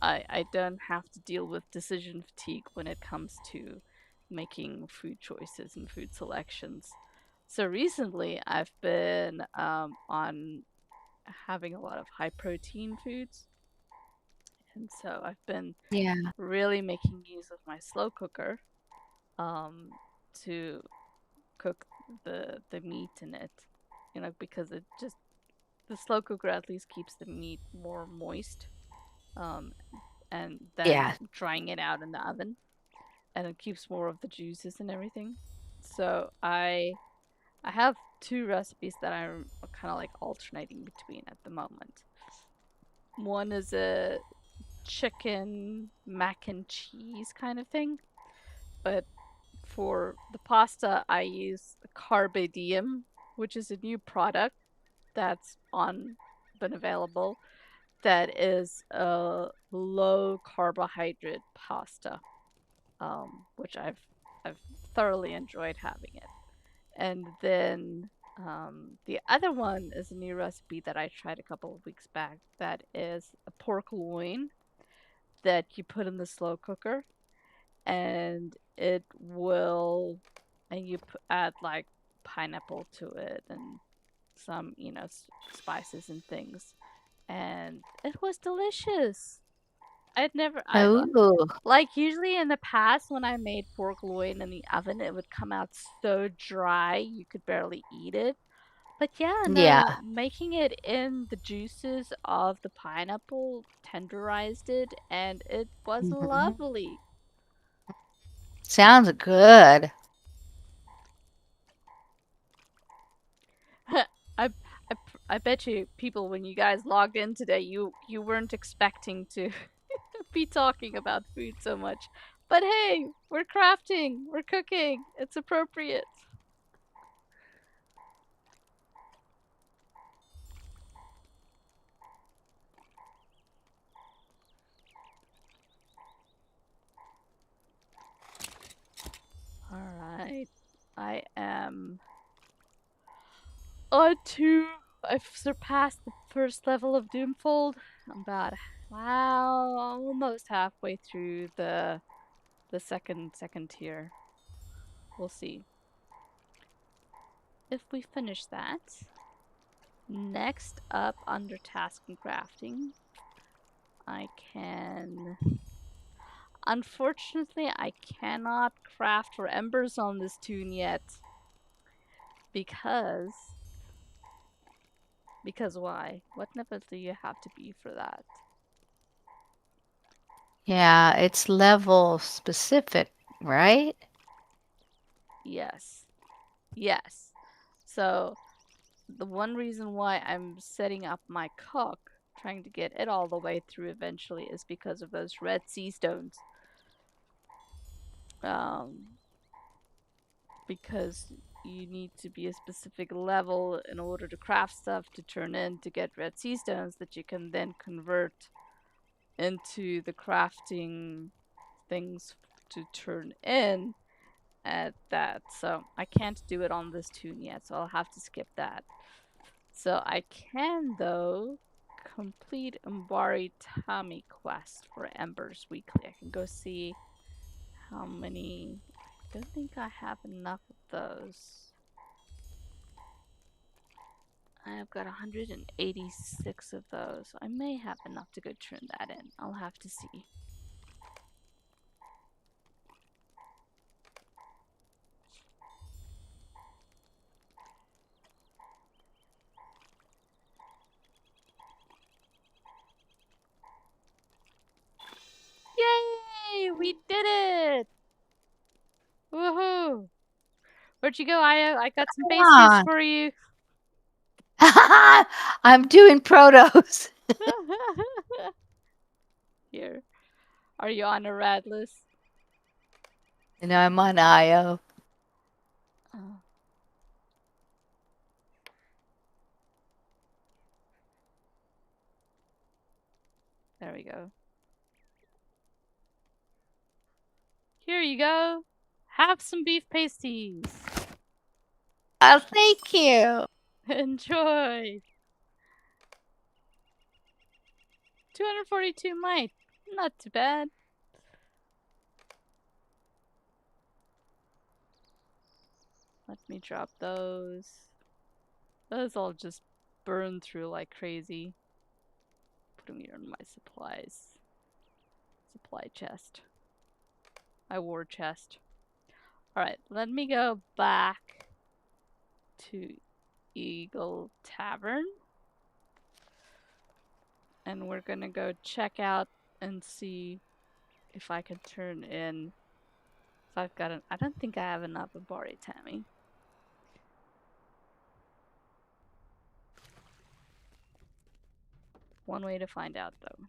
I don't have to deal with decision fatigue when it comes to making food choices and food selections. So recently, I've been on having a lot of high protein foods, and so I've been Yeah. really making use of my slow cooker um, to cook the meat in it, because it just the slow cooker at least keeps the meat more moist, um, and then Yeah. drying it out in the oven, and it keeps more of the juices and everything. So I have two recipes that I'm kind of like alternating between at the moment. One is a chicken mac and cheese kind of thing, but for the pasta I use Carpe Diem, which is a new product that's been available, that is a low carbohydrate pasta, which I've thoroughly enjoyed having it. And then the other one is a new recipe that I tried a couple of weeks back. That is a pork loin that you put in the slow cooker, and it will, and you add like pineapple to it and some, spices and things, and it was delicious. I Oh, like usually in the past when I made pork loin in the oven, it would come out so dry you could barely eat it. But yeah, yeah. no, making it in the juices of the pineapple tenderized it, and it was Mhm. lovely. Sounds good. I, I bet you people, when you guys logged in today, you weren't expecting to be talking about food so much. But hey, we're crafting, we're cooking. It's appropriate. All right. I am on to. I've surpassed the first level of Doomfold. I'm about, wow, almost halfway through the second tier. We'll see if we finish that. Next up, under task and crafting, I can. Unfortunately, I cannot craft for embers on this tune yet, because why? What level do you have to be for that? Yeah, it's level specific, right? Yes. Yes. So the one reason why I'm setting up my cook, trying to get it all the way through eventually, is because of those red sea stones. Um, because you need to be a specific level in order to craft stuff to turn in to get red sea stones that you can then convert into the crafting things to turn in at that. So I can't do it on this tune yet, so I'll have to skip that. So I can, though, complete Umbari Tami quest for Embers weekly. I can go see how many. I don't think I have enough of those. I've got 186 of those. I may have enough to go turn that in. I'll have to see. Where'd you go, Io? I got some Come pastries on. for you. I'm doing protos. Here. Are you on a red list? And I'm on IO. Oh. There we go. Here you go. Have some beef pasties. Oh, thank you. Enjoy. 242 might. Not too bad. Let me drop those. Those all just burn through like crazy. Putting me in my supplies. Supply chest. My war chest. Alright, let me go back to Eagle Tavern. And we're gonna go check out and see if I can turn in. If I've got an. I don't think I have enough of Bari Tammy. One way to find out, though.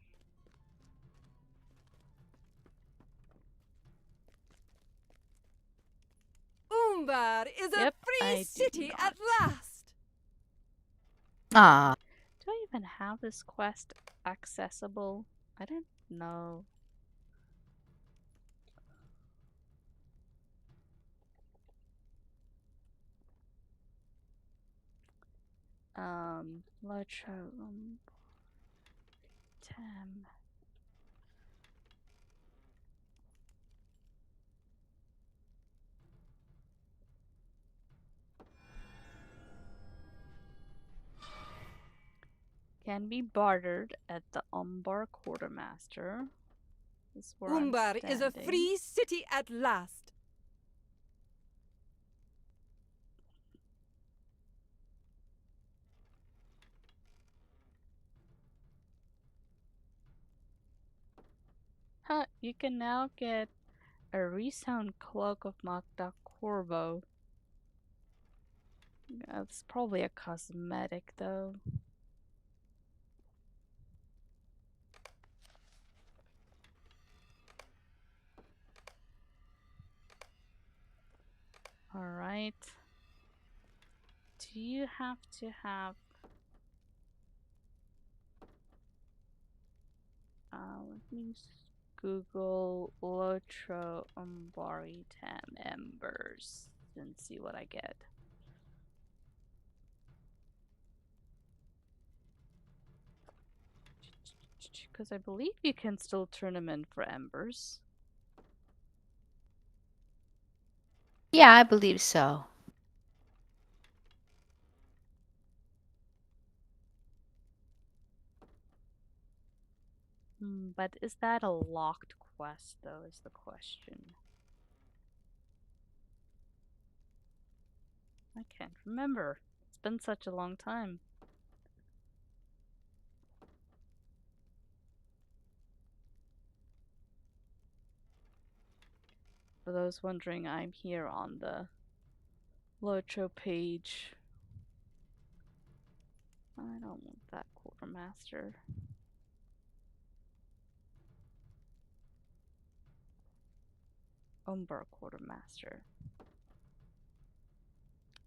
Umbar is a free city at last. Ah. Do I even have this quest accessible? I don't know. LOTRO, Tam. Can be bartered at the Umbar Quartermaster. This is where Umbar I'm is a standing. free city at last. Huh, you can now get a resound cloak of Magda Corvo. That's probably a cosmetic though. Alright. Do you have to have... let me Google Lotro Umbari Tam Embers and see what I get. Because I believe you can still turn them in for embers. Yeah, I believe so. But is that a locked quest, though, is the question. I can't remember. It's been such a long time. For those wondering, I'm here on the Lotro page. I don't want that quartermaster. Umbar quartermaster.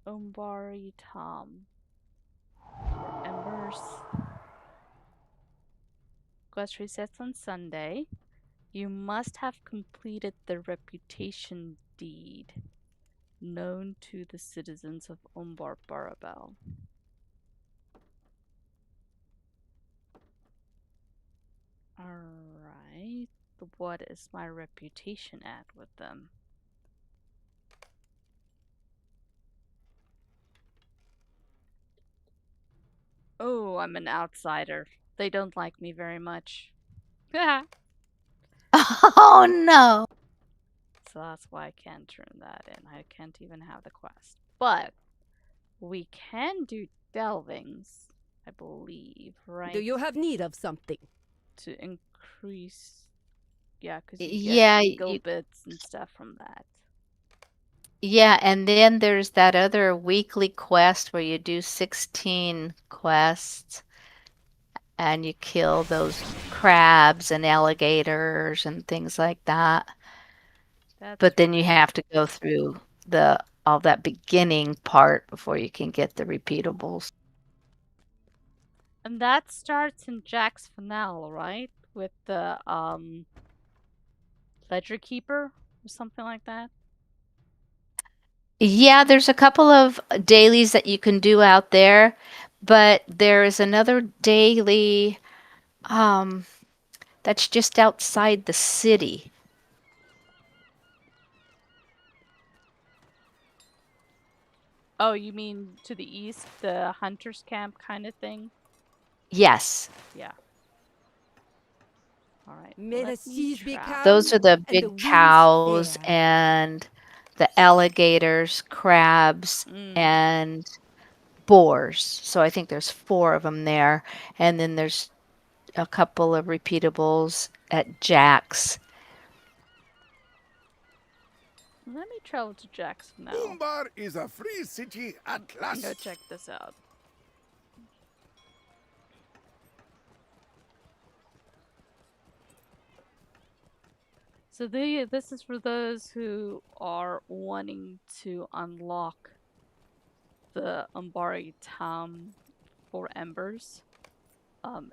Umbari Tom. For embers. Quest resets on Sunday. You must have completed the reputation deed known to the citizens of Umbar Barabel. Alright. What is my reputation at with them? Oh, I'm an outsider. They don't like me very much. Oh no. So that's why I can't turn that in. I can't even have the quest. But we can do delvings, I believe, right? Do you have need of something? To increase... Yeah, because you get Yeah, eagle you bits and stuff from that. Yeah, and then there's that other weekly quest where you do 16 quests and you kill those crabs and alligators and things like that. That's But then you right. have to go through the all that beginning part before you can get the repeatables. And that starts in Jack's finale, right? With the Ledger Keeper or something like that. Yeah, there's a couple of dailies that you can do out there, but there is another daily um, that's just outside the city. Oh, you mean to the east, the hunter's camp kind of thing? Yes, Yeah. All right. May the Let me seas be travel. those calm are the and the big winds cows fair. and the alligators, crabs, Mm. and boars. So I think there's four of them there. And then there's a couple of repeatables at Jack's. Let me travel to Jack's now Umbar is a free city at and go last. check this out. So this is for those who are wanting to unlock the Umbari Tam for Embers.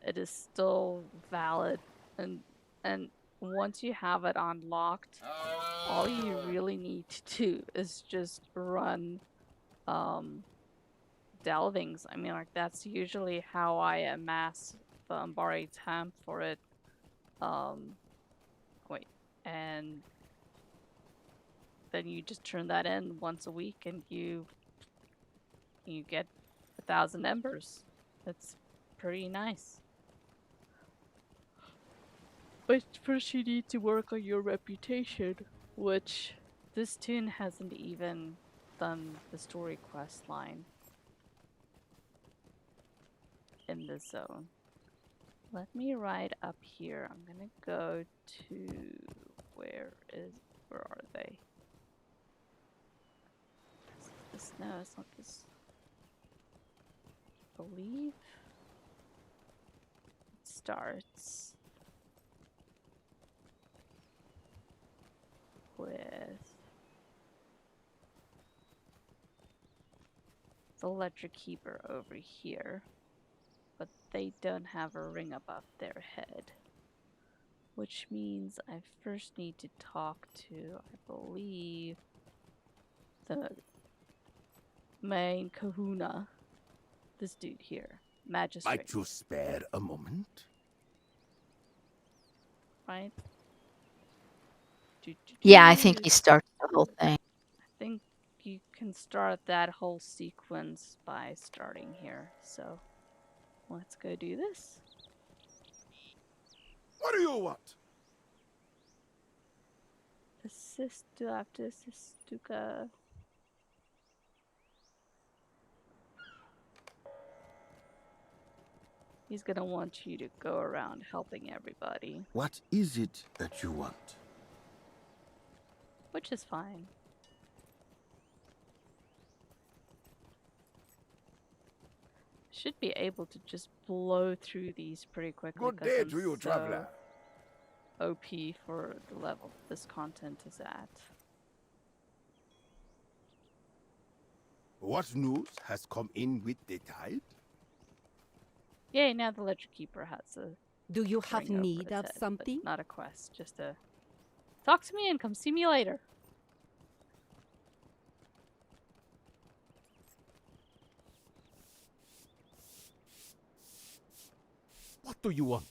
It is still valid, and once you have it unlocked, all you really need to do is just run delvings. I mean, like that's usually how I amass the Umbari Tam for it. Um, wait, and then you just turn that in once a week, and you get 1,000 embers. That's pretty nice. But first, you need to work on your reputation, which this tune hasn't even done the story quest line in this zone. Let me ride up here. I'm gonna go to where are they? Is this no, it's not this. I believe it starts with the Electric Keeper over here, but they don't have a ring above their head. Which means I first need to talk to, I believe, the main kahuna. This dude here. Magistrate. Might you spare a moment? Right? Yeah, I think he starts the whole thing. I think you can start that whole sequence by starting here. So let's go do this. What do you want? Asistuka. He's gonna want you to go around helping everybody, What is it that you want? which is fine. Should be able to just blow through these pretty quickly Good because day I'm to you, so traveler. OP for the level this content is at. What news has come in with the tide? Yay, now the Ledger Keeper has a Do you have ring over need his of head, something? but not a quest, just a talk to me and come see me later. What do you want?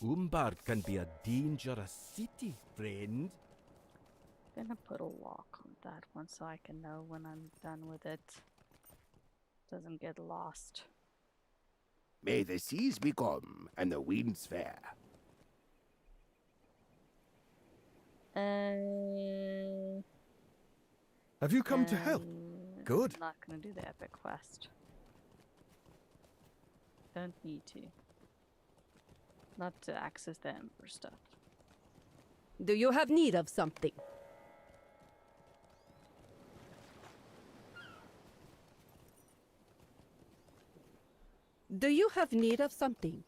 Umbar can be a dangerous city, friend. Gonna put a lock on that one so I can know when I'm done with it. Doesn't get lost. May the seas be calm and the winds fair. Have you come to help? Good. I'm not gonna do the epic quest. Don't need to. Not to access the Ember stuff. Do you have need of something? Do you have need of something?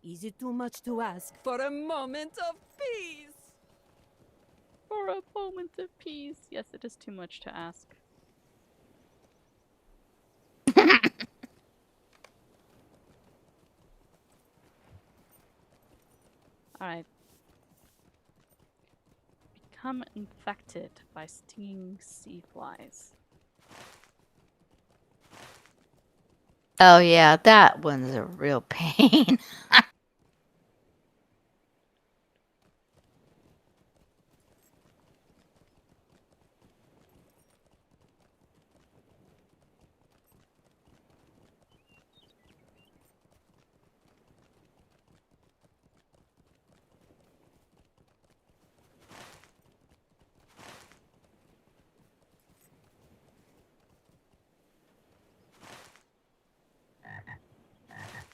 Is it too much to ask for a moment of peace? For a moment of peace. Yes, it is too much to ask. Alright. Become infected by stinging sea flies. Oh yeah, that one's a real pain.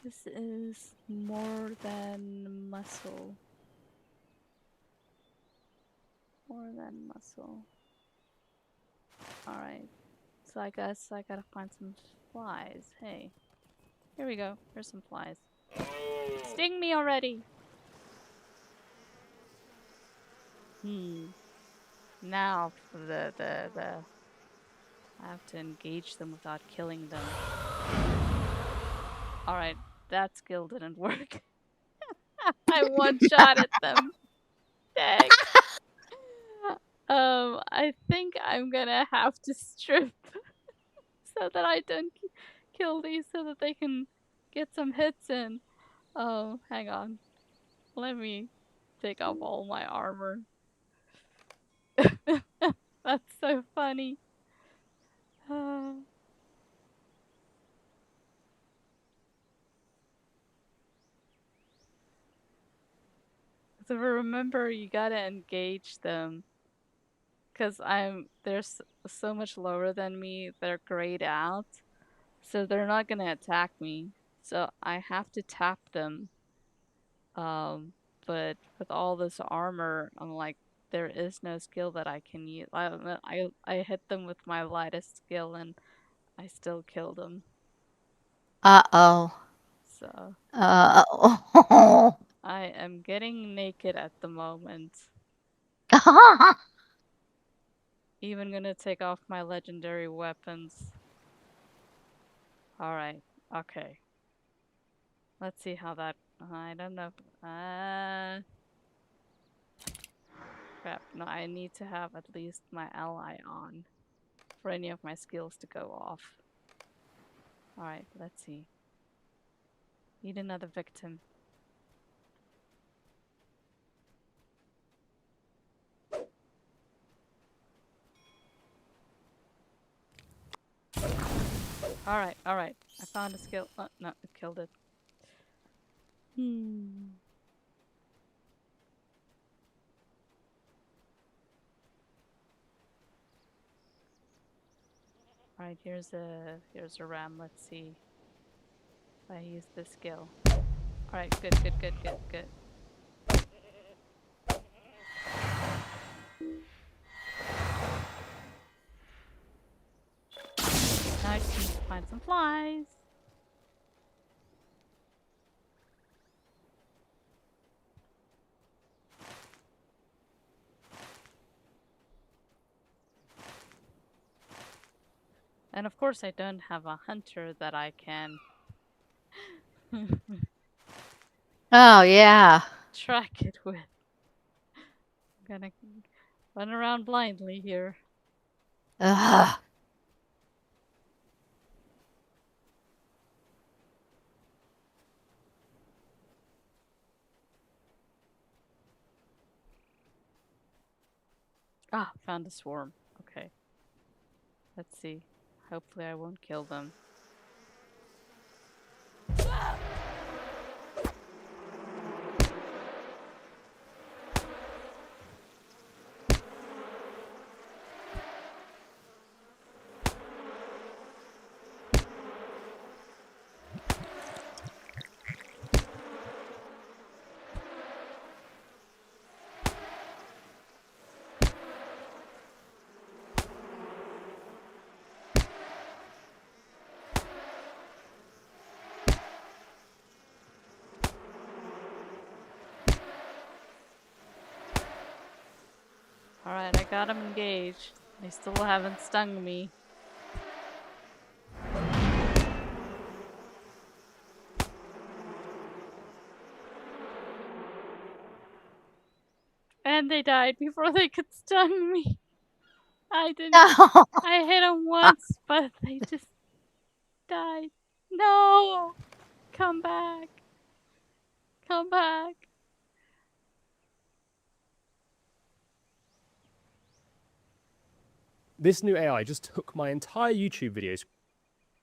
This is more than muscle. More than muscle. Alright. So I guess I gotta find some flies. Hey. Here we go. Here's some flies. Sting me already! Now for the I have to engage them without killing them. Alright, that skill didn't work. I one-shotted them. Dang. I think I'm gonna have to strip so that I don't kill these so that they can get some hits in. Oh, hang on. Let me take off all my armor. That's so funny. So remember, you gotta engage them. Cause they're so much lower than me. They're grayed out, so they're not gonna attack me. So I have to tap them. But with all this armor, I'm like, there is no skill that I can use. I hit them with my lightest skill and I still killed them. Uh-oh. So Uh-oh. I am getting naked at the moment. Even gonna take off my legendary weapons. Alright, okay. Let's see how that. I don't know. Crap. No, I need to have at least my ally on for any of my skills to go off. Alright, let's see. Need another victim. Alright, alright. I found a skill. Oh, no, it killed it. Alright, here's a ram. Let's see if I use this skill. Alright, good, good, good, good, good. Now I just need to find some flies. And of course I don't have a hunter that I can Oh, yeah. track it with. I'm gonna run around blindly here. Ugh. Ah, found a swarm. Okay. Let's see. Hopefully I won't kill them. got them engaged. They still haven't stung me. And they died before they could stung me. I didn't. No. I hit them once, but they just died. No! Come back. Come back. This new AI just took my entire YouTube videos.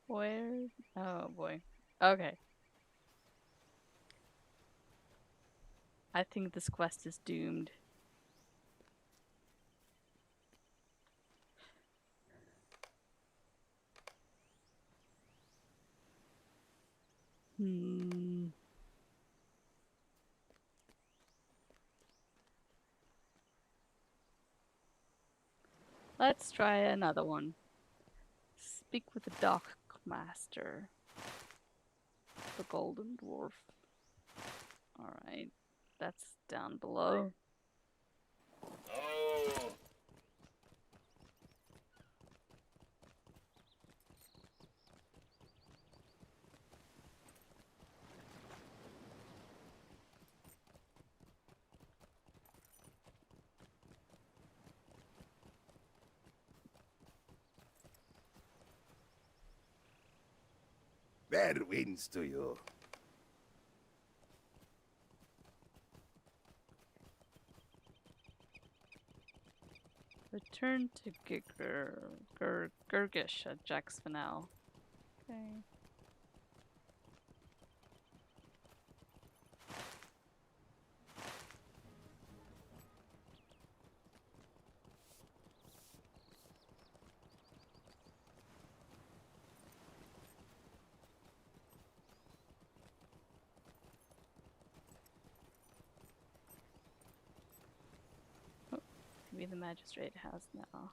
Where? Oh boy. Okay. I think this quest is doomed. Let's try another one. Speak with the Dock Master. The Golden Dwarf. Alright. That's down below. Fair winds to you. Return to Gurgish at Jack's Finale. Okay. Maybe the magistrate has now.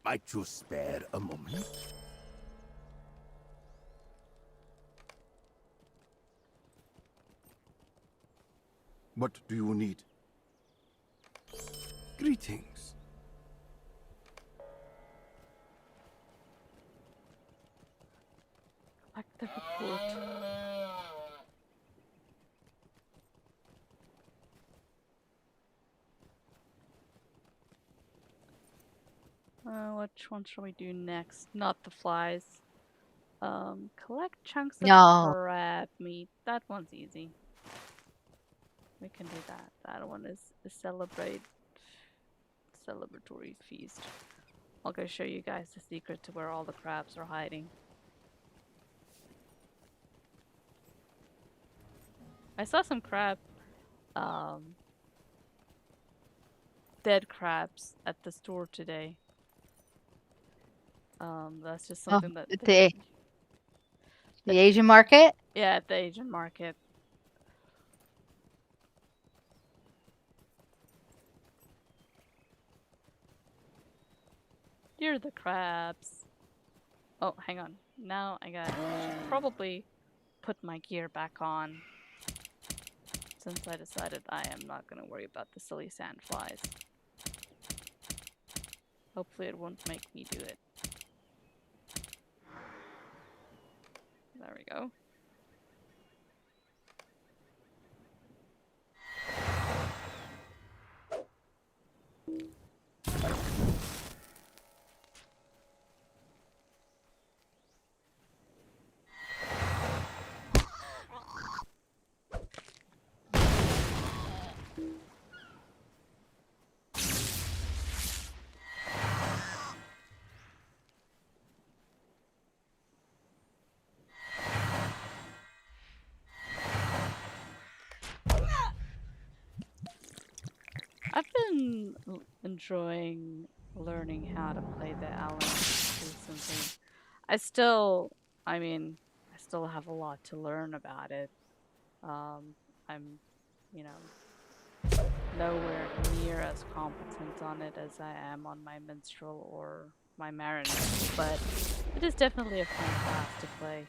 Might you spare a moment? What do you need? Greetings. Collect the report. Which one shall we do next? Not the flies. Collect chunks of crab meat. That one's easy. We can do that. That one is a celebratory feast. I'll go show you guys the secret to where all the crabs are hiding. I saw some dead crabs at the store today. That's just something that the Asian market? Yeah, at the Asian market. You're the crabs. Oh, hang on. Now I should probably put my gear back on. Since I decided I am not going to worry about the silly sand flies. Hopefully it won't make me do it. There we go. I've been enjoying learning how to play the Allen recently. I still have a lot to learn about it. I'm, nowhere near as competent on it as I am on my minstrel or my mariner, but it is definitely a fun class to play.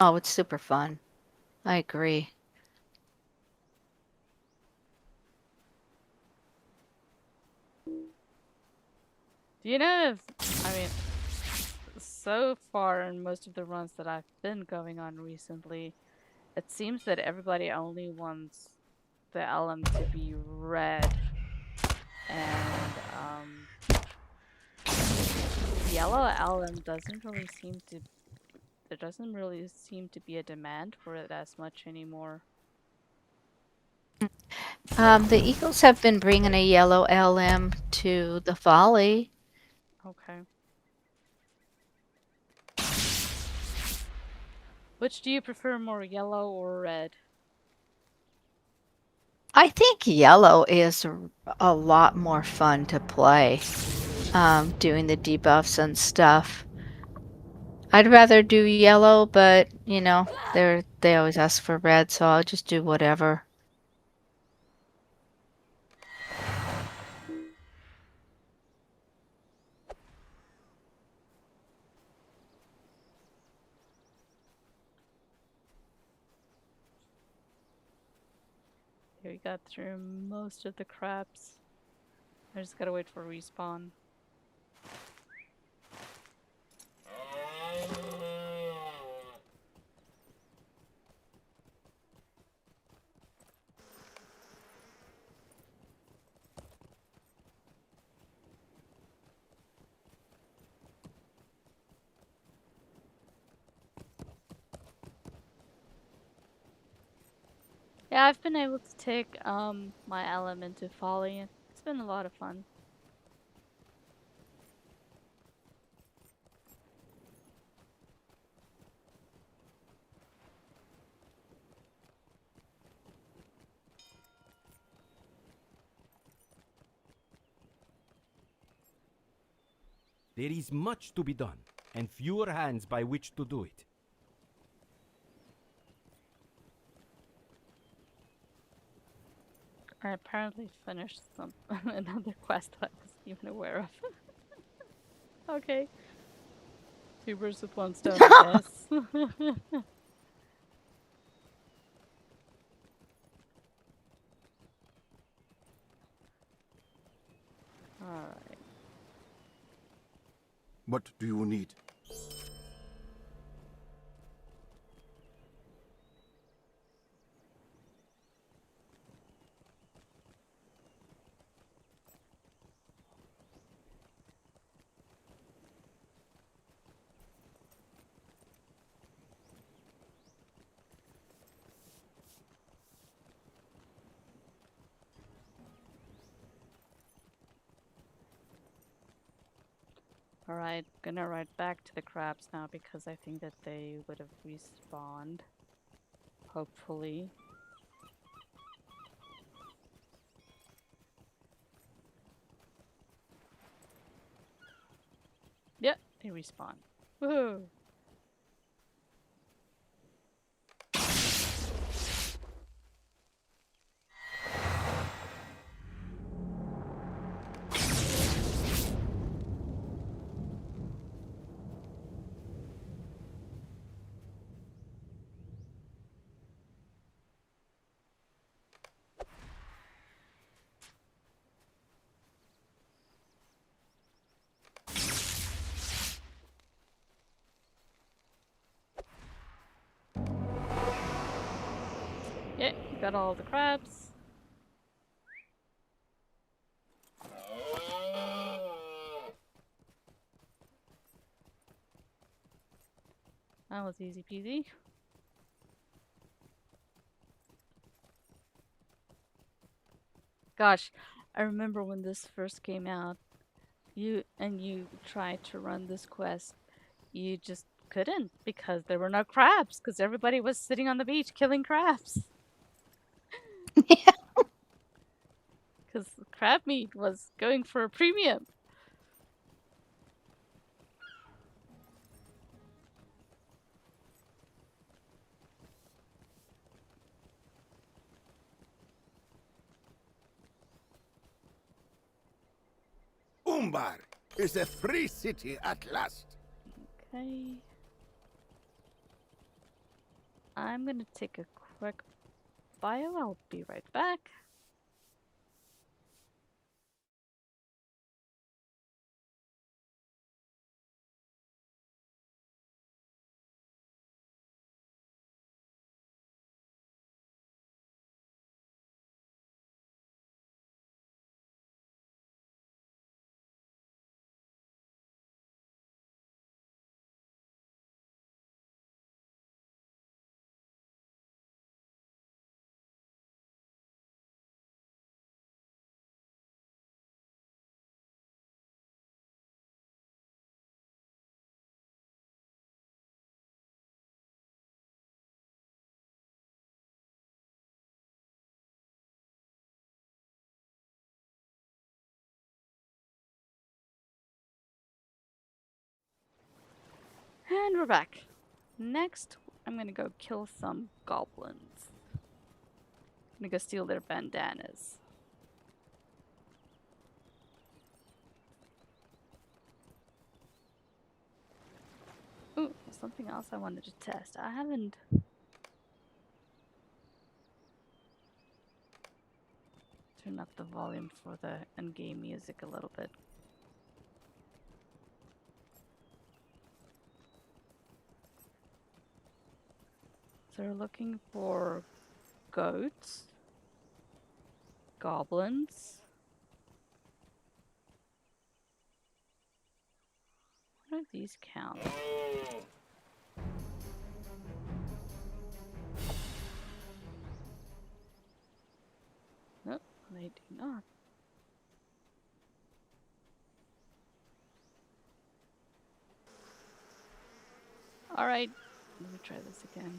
Oh, it's super fun. I agree. Do you know if, so far in most of the runs that I've been going on recently, it seems that everybody only wants the LM to be red, and yellow LM doesn't really seem to. There doesn't really seem to be a demand for it as much anymore. The Eagles have been bringing a yellow LM to the Volley. Okay. Which do you prefer more, yellow or red? I think yellow is a lot more fun to play, doing the debuffs and stuff. I'd rather do yellow, but you know, they always ask for red, so I'll just do whatever. Here we got through most of the crabs. I just gotta wait for respawn. Yeah, I've been able to take my element to Folly. It's been a lot of fun. There is much to be done, and fewer hands by which to do it. I apparently finished another quest that I wasn't even aware of. Okay. Two birds with one stone, I guess. Alright. What do you need? Alright, gonna ride back to the crabs now because I think that they would have respawned. Hopefully. Yep, they respawn. Woohoo! Yeah, got all the crabs. That was easy peasy. Gosh, I remember when this first came out, you tried to run this quest, you just couldn't because there were no crabs because everybody was sitting on the beach killing crabs. Because crab meat was going for a premium. Umbar is a free city at last. Okay. I'm gonna take a quick bio. I'll be right back. And we're back. Next, I'm gonna go kill some goblins. I'm gonna go steal their bandanas. Ooh, something else I wanted to test. I haven't... Turn up the volume for the in-game music a little bit. So we're looking for goats, goblins. What do these count? No, they do not. Alright, let me try this again.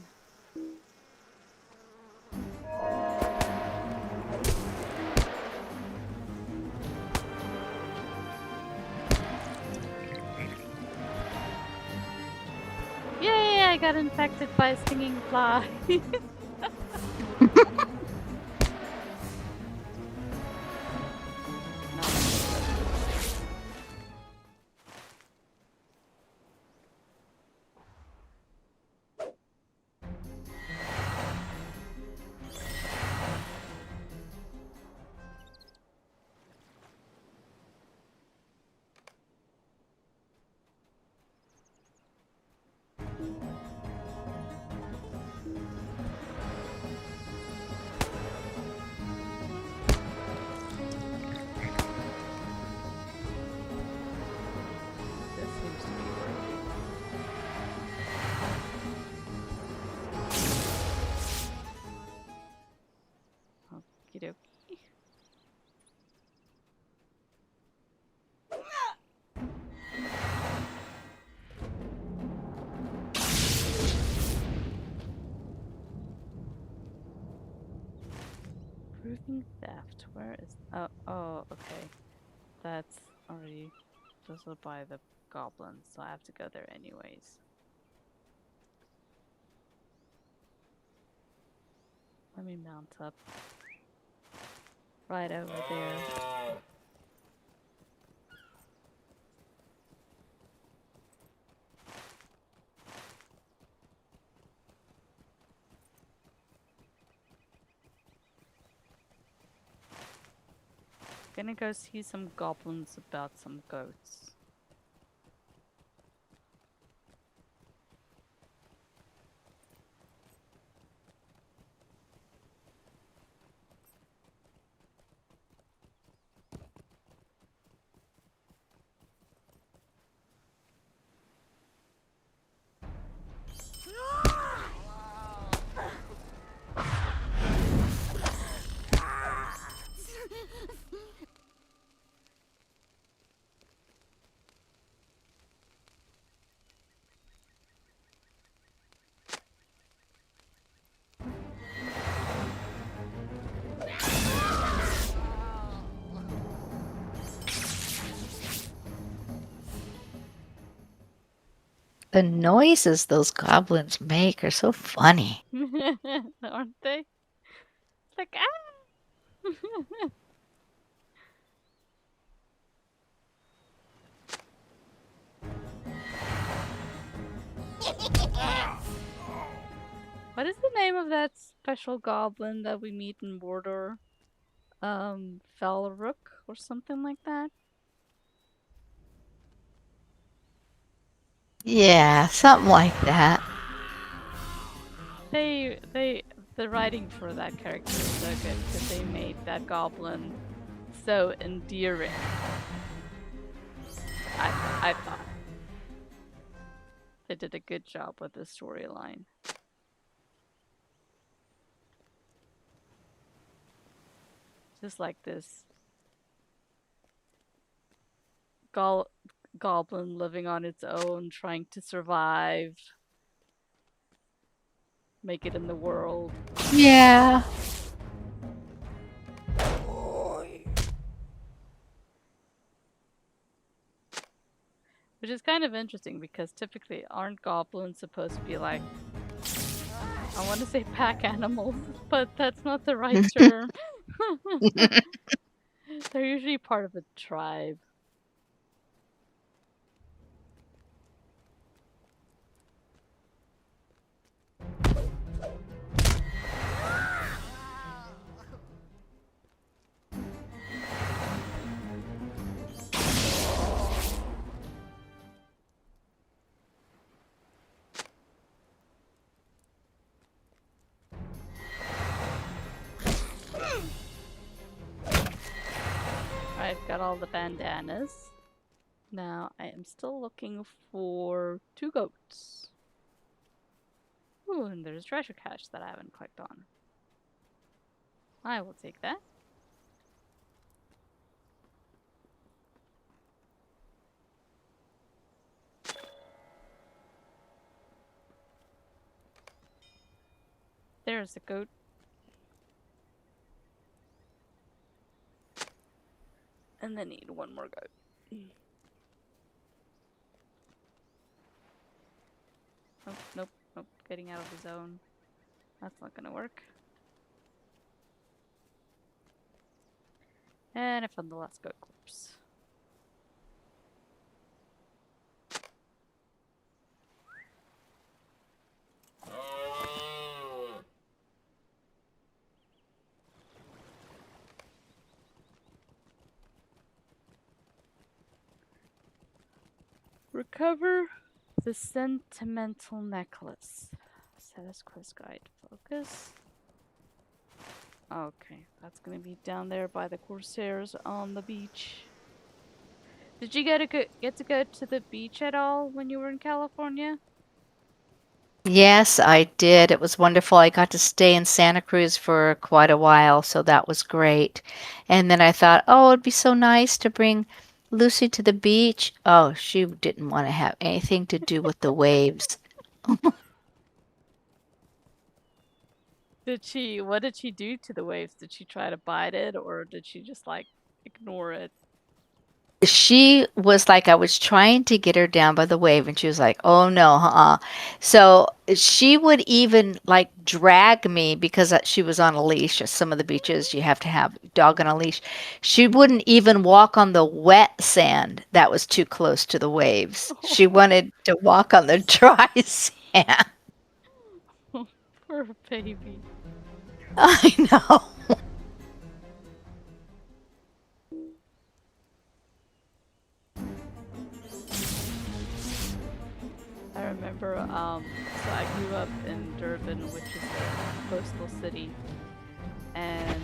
Yay, I got infected by a stinging fly. This seems to be working. Okie dokie. Proving theft. Where is... Oh, okay. That's already visited by the goblins, so I have to go there anyways. Let me mount up. Right over there. Gonna go see some goblins about some goats. The noises those goblins make are so funny. Aren't they? It's like, ah! What is the name of that special goblin that we meet in Mordor? Felrook or something like that? Yeah, something like that. The writing for that character is so good because they made that goblin so endearing. I thought they did a good job with the storyline. Just like this goblin living on its own, trying to survive, make it in the world. Yeah. Which is kind of interesting because typically aren't goblins supposed to be like, I want to say pack animals, but that's not the right term. They're usually part of a tribe. I've got all the bandanas. Now I am still looking for 2 goats. Ooh, and there's a treasure cache that I haven't clicked on. I will take that. There's a goat. And then need 1 more goat. Oh, nope, nope, getting out of the zone. That's not gonna work. And I found the last goat corpse. Recover the sentimental necklace. Status quest guide. Focus. Okay, that's gonna be down there by the Corsairs on the beach. Did you get to go to the beach at all when you were in California? Yes, I did. It was wonderful. I got to stay in Santa Cruz for quite a while, so that was great. And then I thought, oh, it'd be so nice to bring Lucy to the beach. Oh, she didn't want to have anything to do with the waves. What did she do to the waves? Did she try to bite it or did she just like ignore it? She was like, I was trying to get her down by the wave, and she was like, oh no, So she would even like drag me because she was on a leash. At some of the beaches, you have to have a dog on a leash. She wouldn't even walk on the wet sand that was too close to the waves. She wanted to walk on the dry sand. Poor baby. I know. I remember, so I grew up in Durban, which is a coastal city, and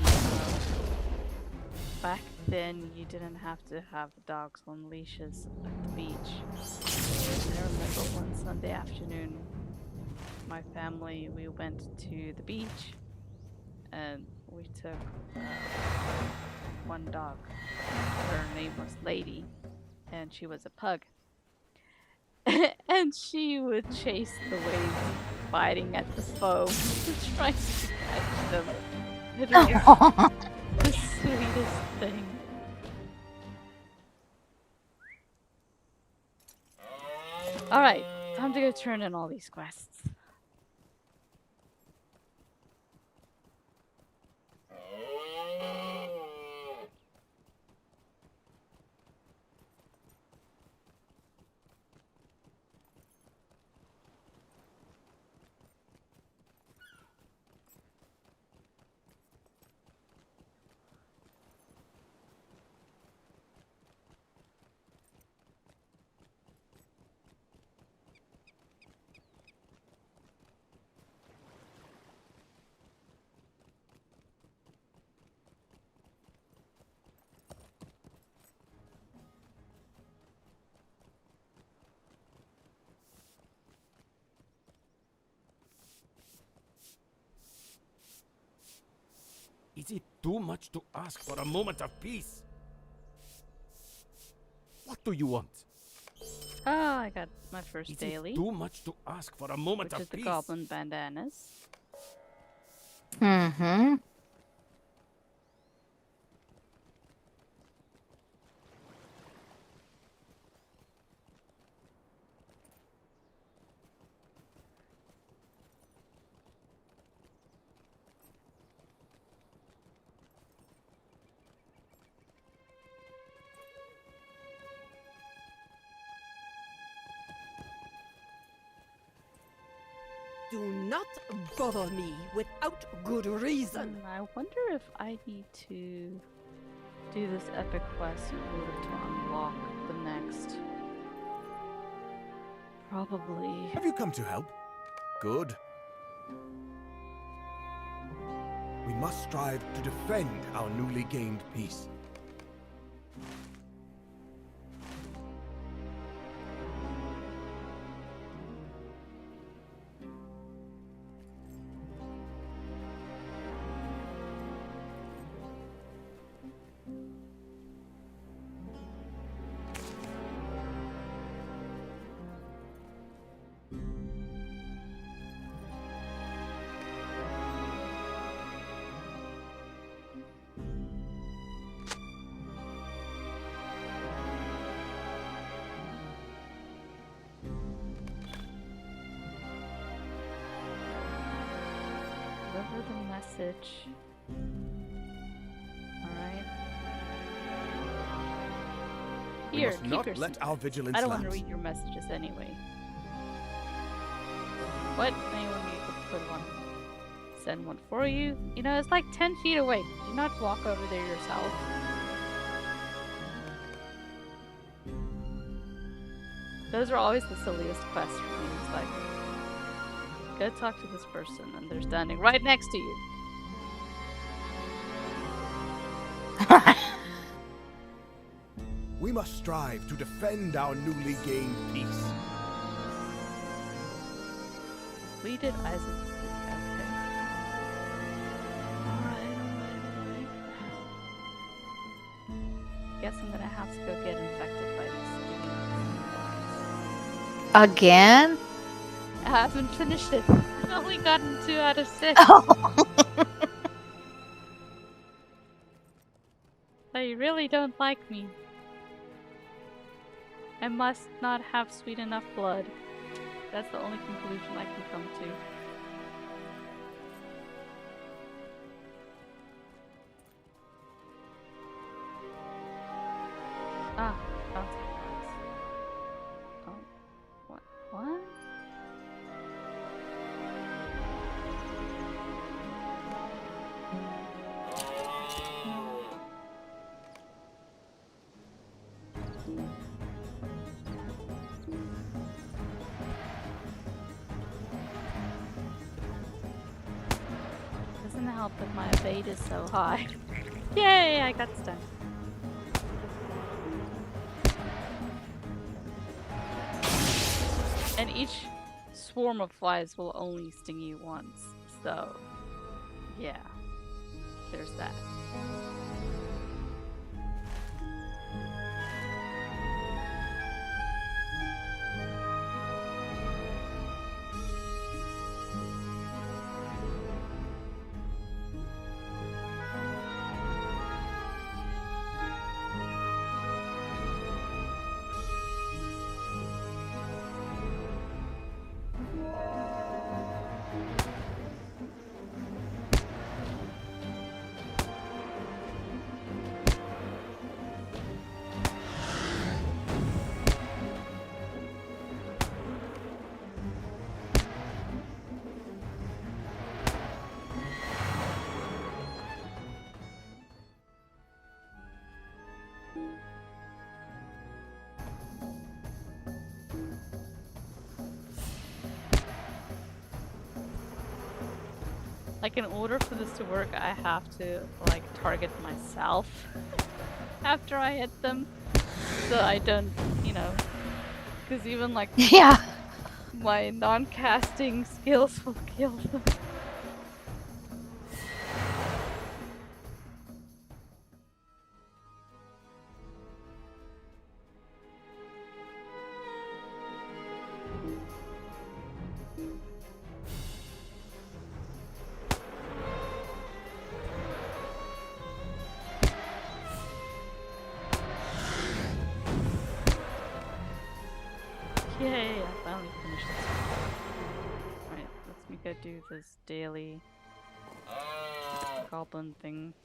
back then you didn't have to have dogs on leashes at the beach. And I remember one Sunday afternoon, my family, we went to the beach, and we took one dog. Her name was Lady, and she was a pug. And she would chase the waves, biting at the foam, trying to catch them. It was the sweetest thing. Alright, time to go turn in all these quests. Is it too much to ask for a moment of peace? What do you want? Oh, I got my first Is daily, it too much to ask for a moment which of is the peace? goblin bandanas. Mm-hmm. Do not bother me without good reason. I wonder if I need to do this epic quest in order to unlock the next. Probably. Have you come to help? Good. We must strive to defend our newly gained peace. Deliver the message. Alright. We Here, must keep not your let our vigilance I don't want to lapse. read your messages anyway. What? Anyone need to put one? Send one for you? You know, it's like 10 feet away. Did you not walk over there yourself? Those are always the silliest quests for me. It's like, go talk to this person, and they're standing right next to you. We must strive to defend our newly gained peace. Completed Isaac's. Okay. Alright. Guess I'm gonna have to go get infected by this stinging. Again? I haven't finished it. I've only gotten 2 out of 6. Oh. They really don't like me. I must not have sweet enough blood. That's the only conclusion I can come to. Ah, bounty cards. Oh, what? What? Doesn't help that my evade is so high. Yay, I got stunned. And each swarm of flies will only sting you once. So, yeah. There's that. Like, in order for this to work, I have to, like, target myself after I hit them. So I don't, you know, because even, like, Yeah. my non-casting skills will kill them. Yay, I finally finished this. Alright, let's me go do this daily goblin thing.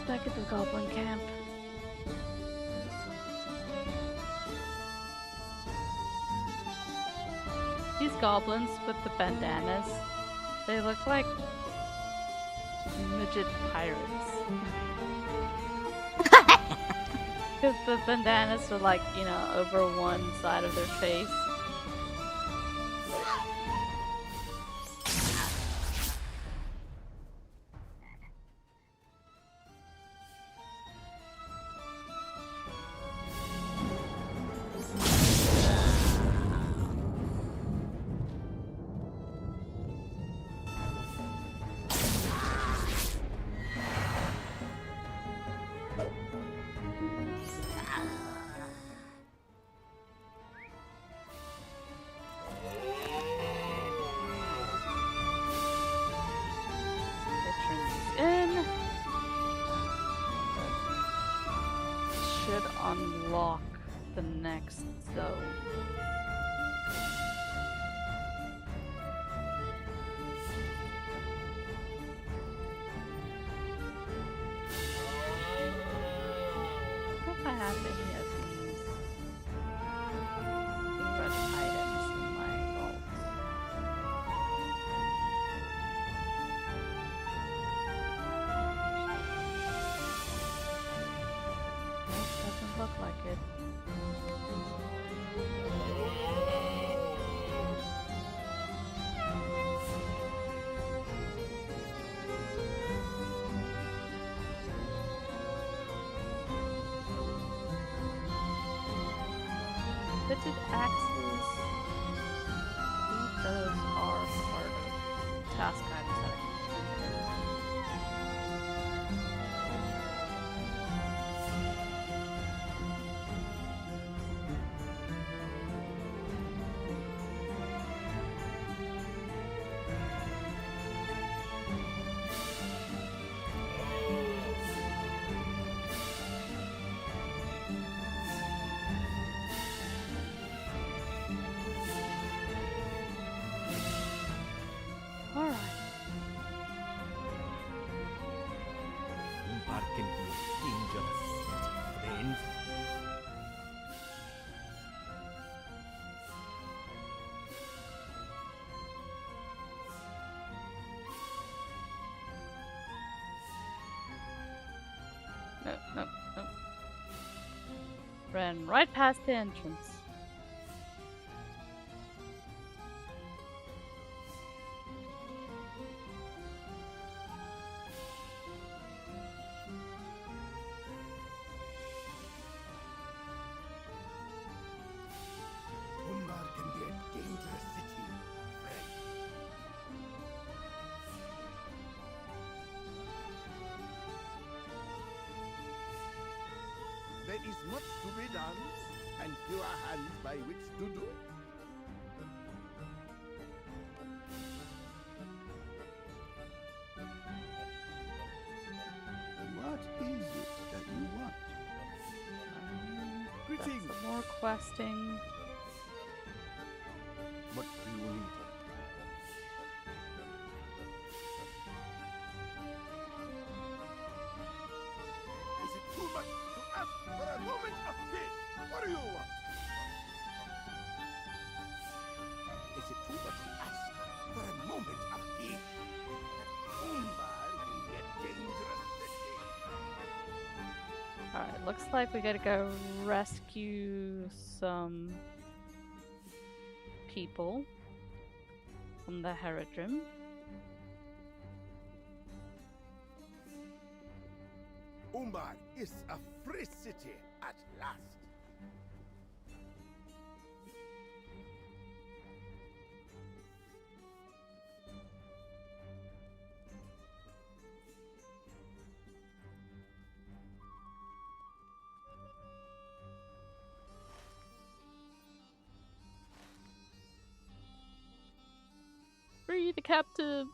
back at the goblin camp. These goblins with the bandanas, they look like midget pirates. Because the bandanas are like, you know, over one side of their face. In. Should unlock the next zone. If I have any of these red items in my vault. Doesn't look like it. Fitted axes. I think those are part of task items that I can turn in. Alright. Umbar can be a dangerous friend. No, no, no. Ran right past the entrance. Umbar can be a dangerous city, friend. There is much to be done, and fewer hands by which to do it. What is it that you want? Greetings. Some more questing. What do you need? Is it too much to ask for a moment of peace? What do you want? Is it too much to ask for a moment of peace? Umbar can be a dangerous city. Alright, looks like we gotta go rescue some people from the Herodrim. Umbar is a free city at last. Free the captives!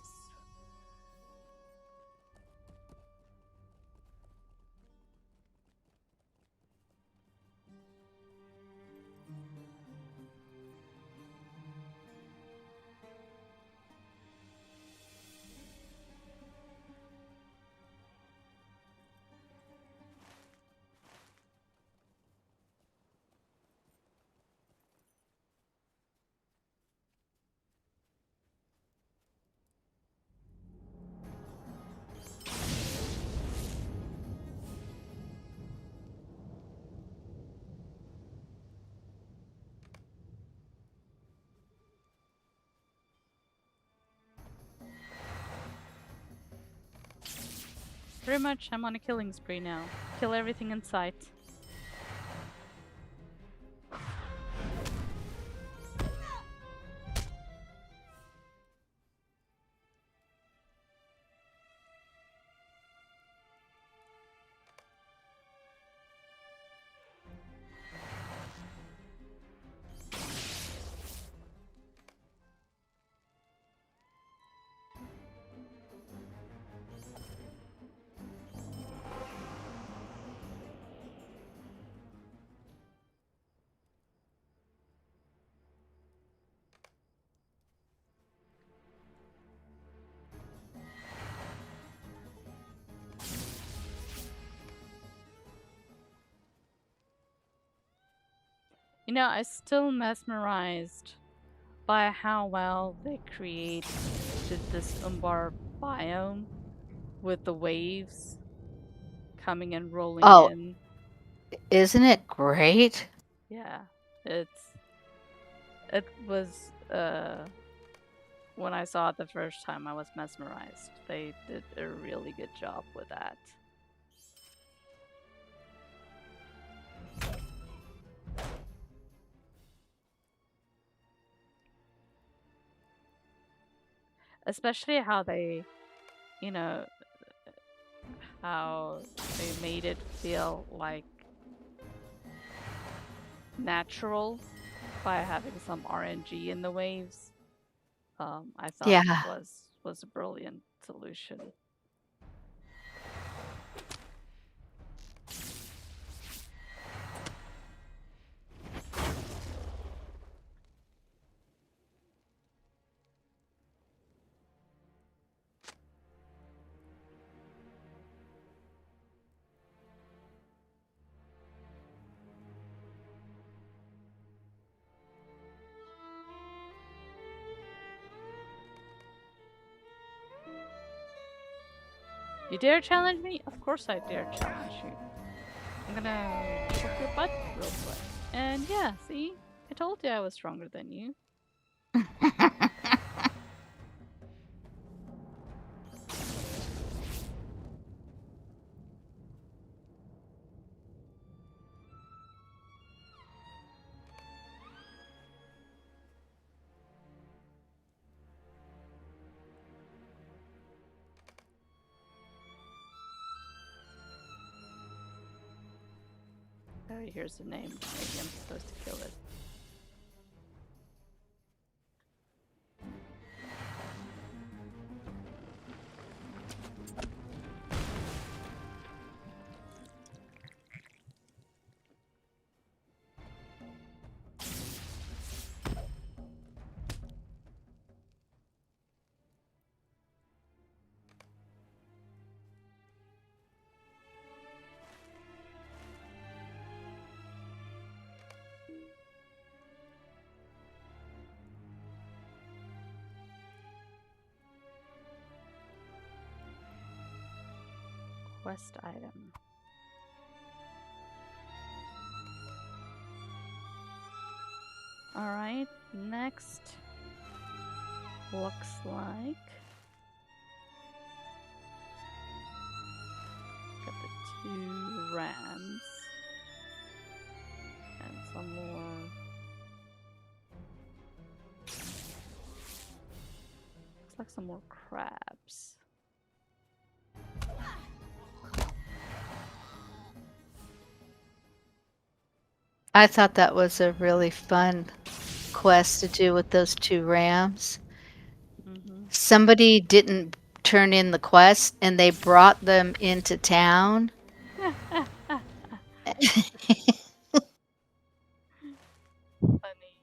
Pretty much, I'm on a killing spree now. Kill everything in sight. You know, I'm still mesmerized by how well they created this Umbar biome with the waves coming and rolling Oh, in. isn't it great? Yeah, it was when I saw it the first time I was mesmerized. They did a really good job with that. Especially how they, you know, how they made it feel like natural by having some RNG in the waves. I thought Yeah. was a brilliant solution. You dare challenge me? Of course I dare challenge you. I'm gonna whoop your butt real quick. And yeah, see? I told you I was stronger than you. Oh, here's the name. Maybe I'm supposed to kill it. Quest item. Alright, next looks like got the 2 rams and some more. Looks like some more crabs. I thought that was a really fun quest to do with those 2 rams. Somebody didn't turn in the quest and they brought them into town. Funny.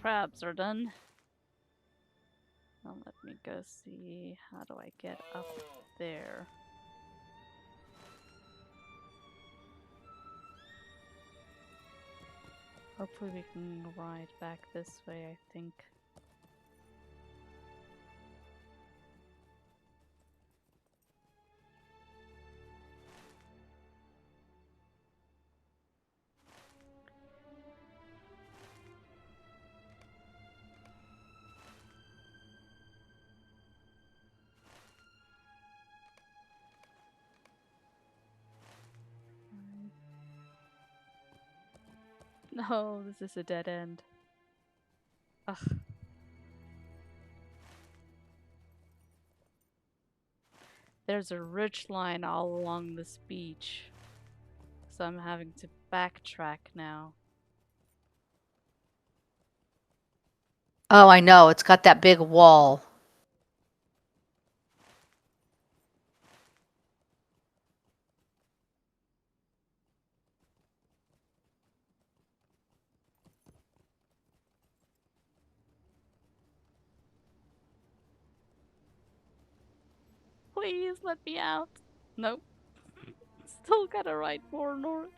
crabs are done. Now let me go see, how do I get up there? Hopefully we can ride back this way, I think. No, this is a dead end. Ugh. There's a ridge line all along this beach, so I'm having to backtrack now. Oh, I know. It's got that big wall. Please let me out. Nope. Still gotta ride more north.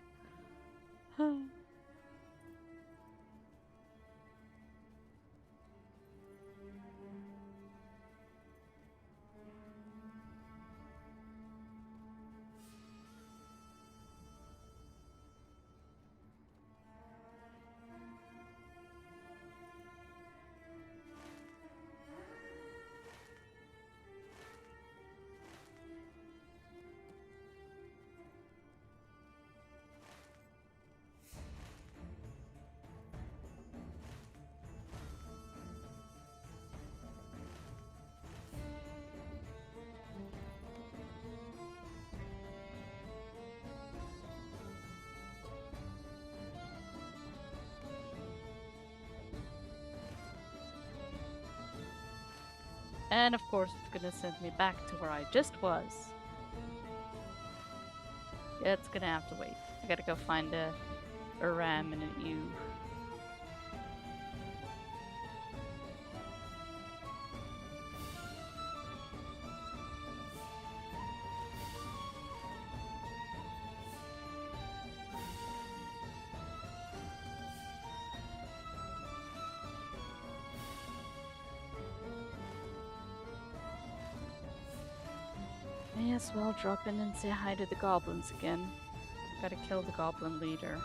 And of course it's gonna send me back to where I just was. Yeah, it's gonna have to wait. I gotta go find a ram and an ewe. May as well drop in and say hi to the goblins again. Gotta kill the goblin leader.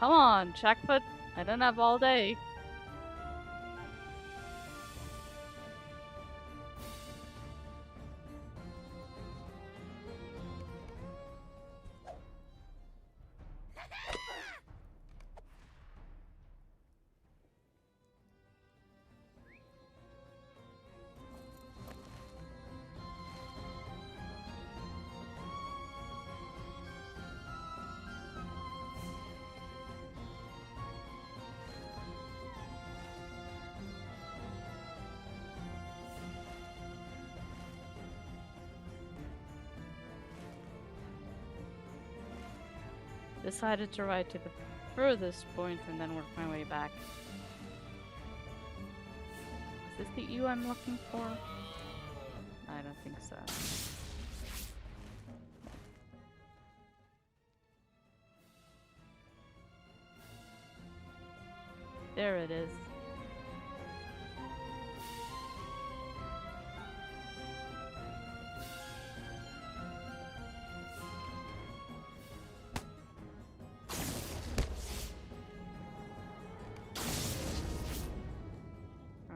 Come on, Shackfoot. I don't have all day. Decided to ride to the furthest point and then work my way back. Is this the ewe I'm looking for? I don't think so. There it is.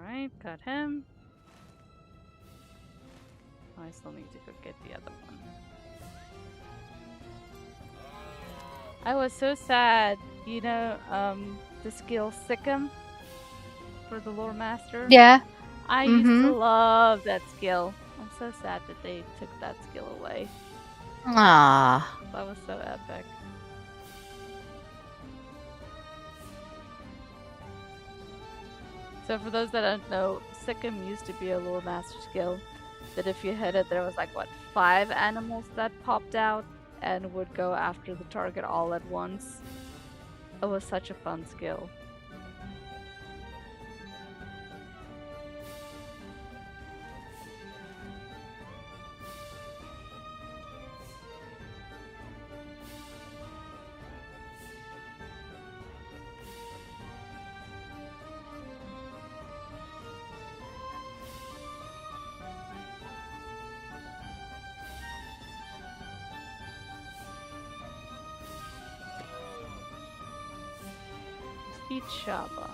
Alright, got him. I still need to go get the other one. I was so sad, you know, the skill Sikkim for the lore master. Yeah. I used to love that skill. I'm so sad that they took that skill away. Ah. That was so epic. So for those that don't know, Sikkim used to be a lore master skill that if you hit it, there was like, what, 5 animals that popped out and would go after the target all at once. It was such a fun skill. Eat Shaba.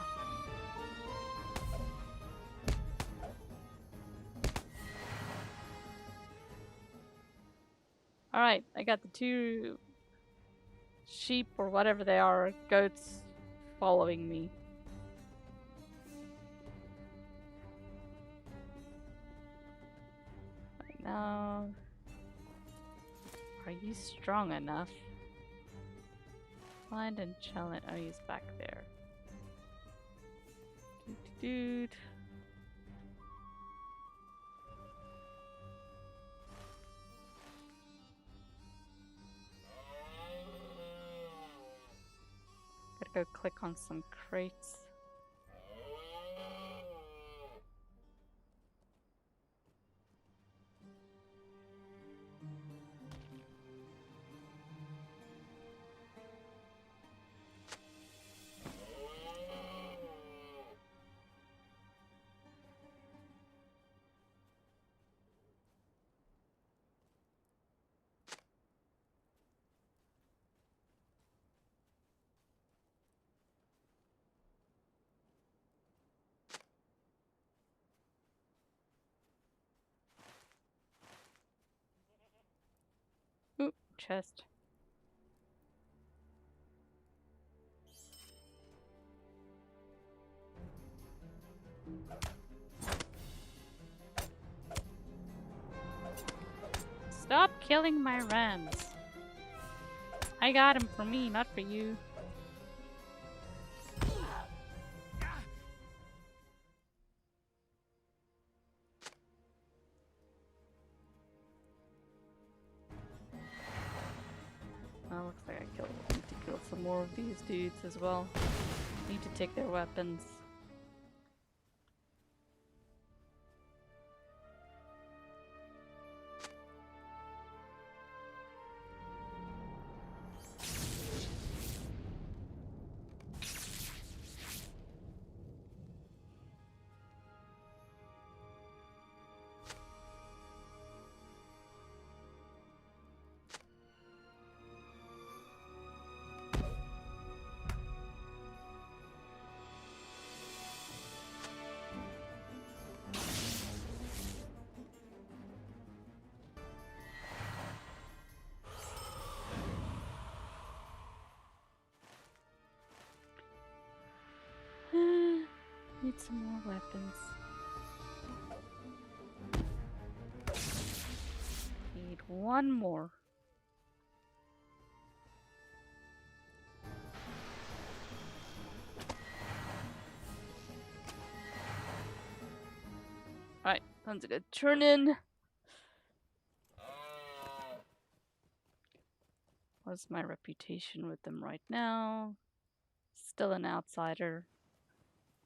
Alright, I got the 2 sheep or whatever they are, goats, following me. Right now, are you strong enough? Find and challenge. Oh, he's back there. Dude. Gotta go click on some crates. Ooh, chest. Stop killing my rams. I got him for me, not for you. Oh, looks like I need to kill some more of these dudes as well. Need to take their weapons. Need some more weapons. Need one more. Alright, sounds good. Turn in. What's my reputation with them right now? Still an outsider,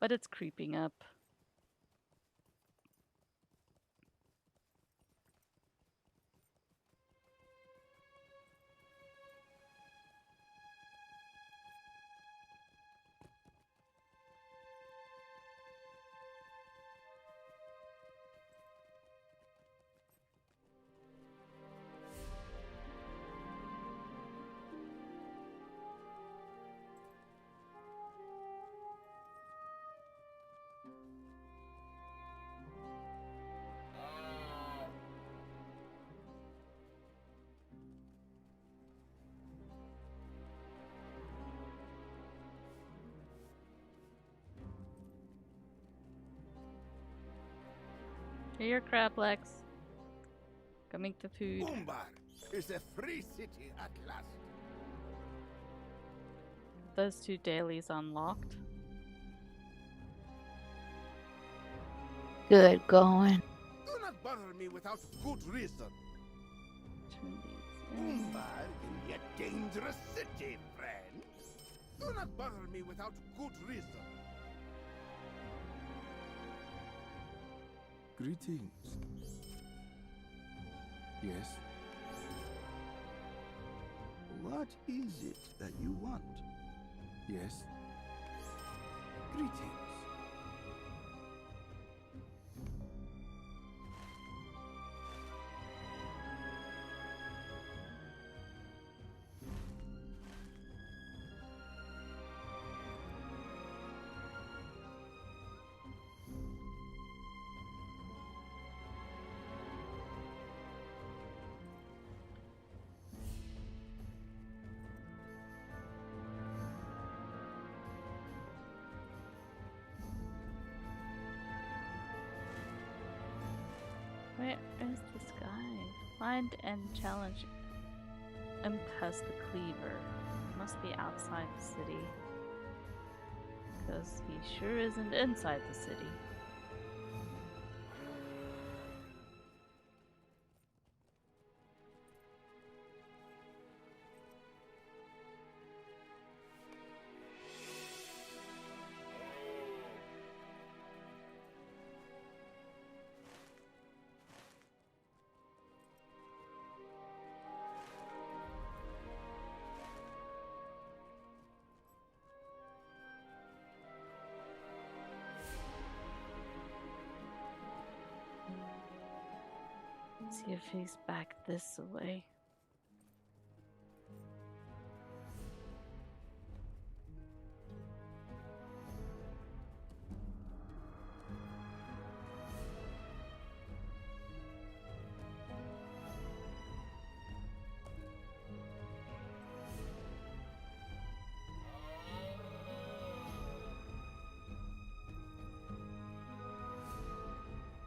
but it's creeping up. Here, crab legs. Go make the food. Umbar is a free city at last. Those 2 dailies unlocked. Good going. Do not bother me without good reason. Turn these in. Umbar can be a dangerous city, friend. Do not bother me without good reason. Greetings. Yes? What is it that you want? Yes? Greetings. Where is this guy? Find and challenge Impress the Cleaver. Must be outside the city. Because he sure isn't inside the city. See if he's back this way.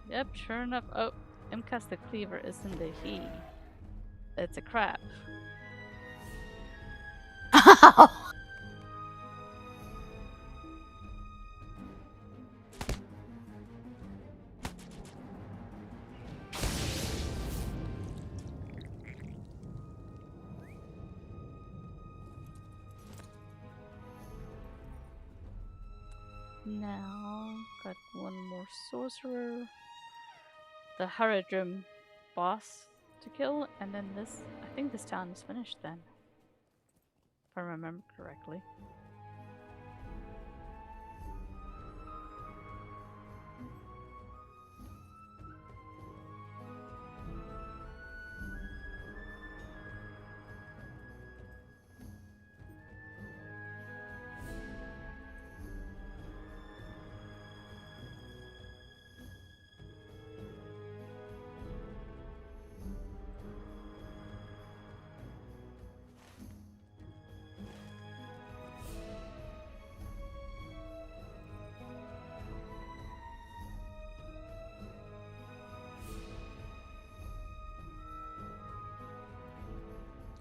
Yep, sure enough. Oh, Imcast the Cleaver isn't a he. It's a crab. Now, got one more sorcerer. The Haradrim boss to kill, and then this. I think this town is finished then. If I remember correctly.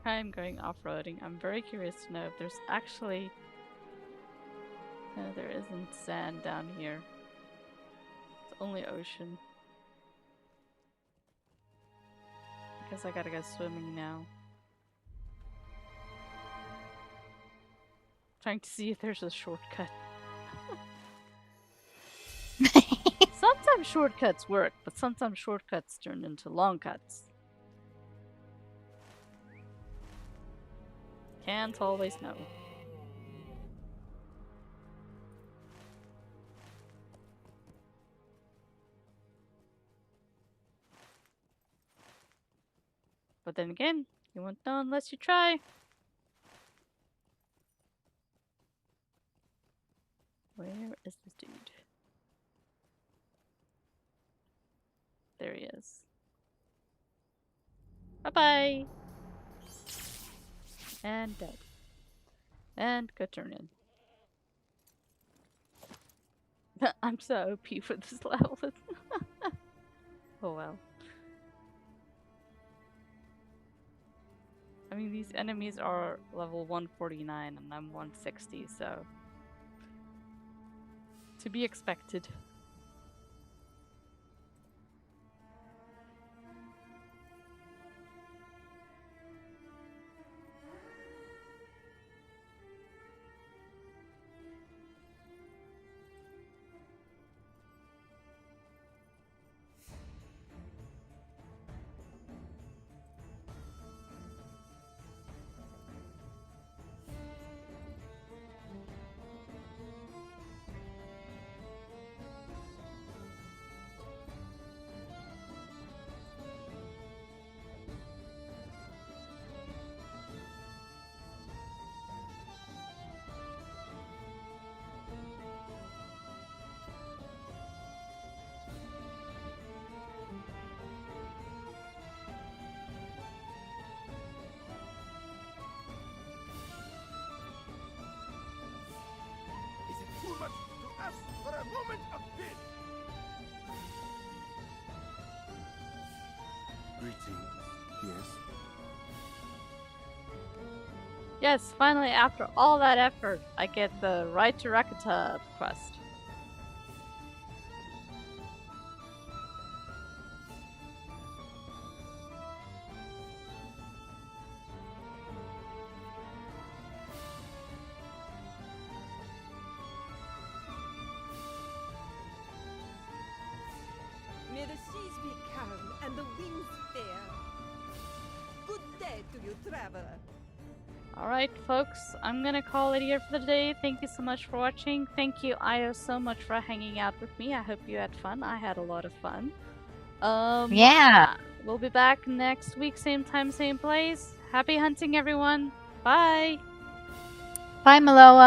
I'm going off-roading. I'm very curious to know if there's actually... No, there isn't sand down here. It's only ocean. I guess I gotta go swimming now. Trying to see if there's a shortcut. Sometimes shortcuts work, but sometimes shortcuts turn into long cuts. Can't always know. But then again, you won't know unless you try. Where is this dude? There he is. Bye-bye! And dead. And go turn in. I'm so OP for this level. Oh well. I mean, these enemies are level 149 and I'm 160, so to be expected. Is it too much to ask for a moment of peace? Greetings. Yes. Yes, finally, after all that effort, I get the Right to Rakata quest. May the seas be calm and the winds fair. Good day to you, traveler. Alright, folks, I'm gonna call it here for the day. Thank you so much for watching. Thank you, Io, so much for hanging out with me. I hope you had fun. I had a lot of fun. Yeah. We'll be back next week, same time, same place. Happy hunting, everyone. Bye. Bye, Maloa.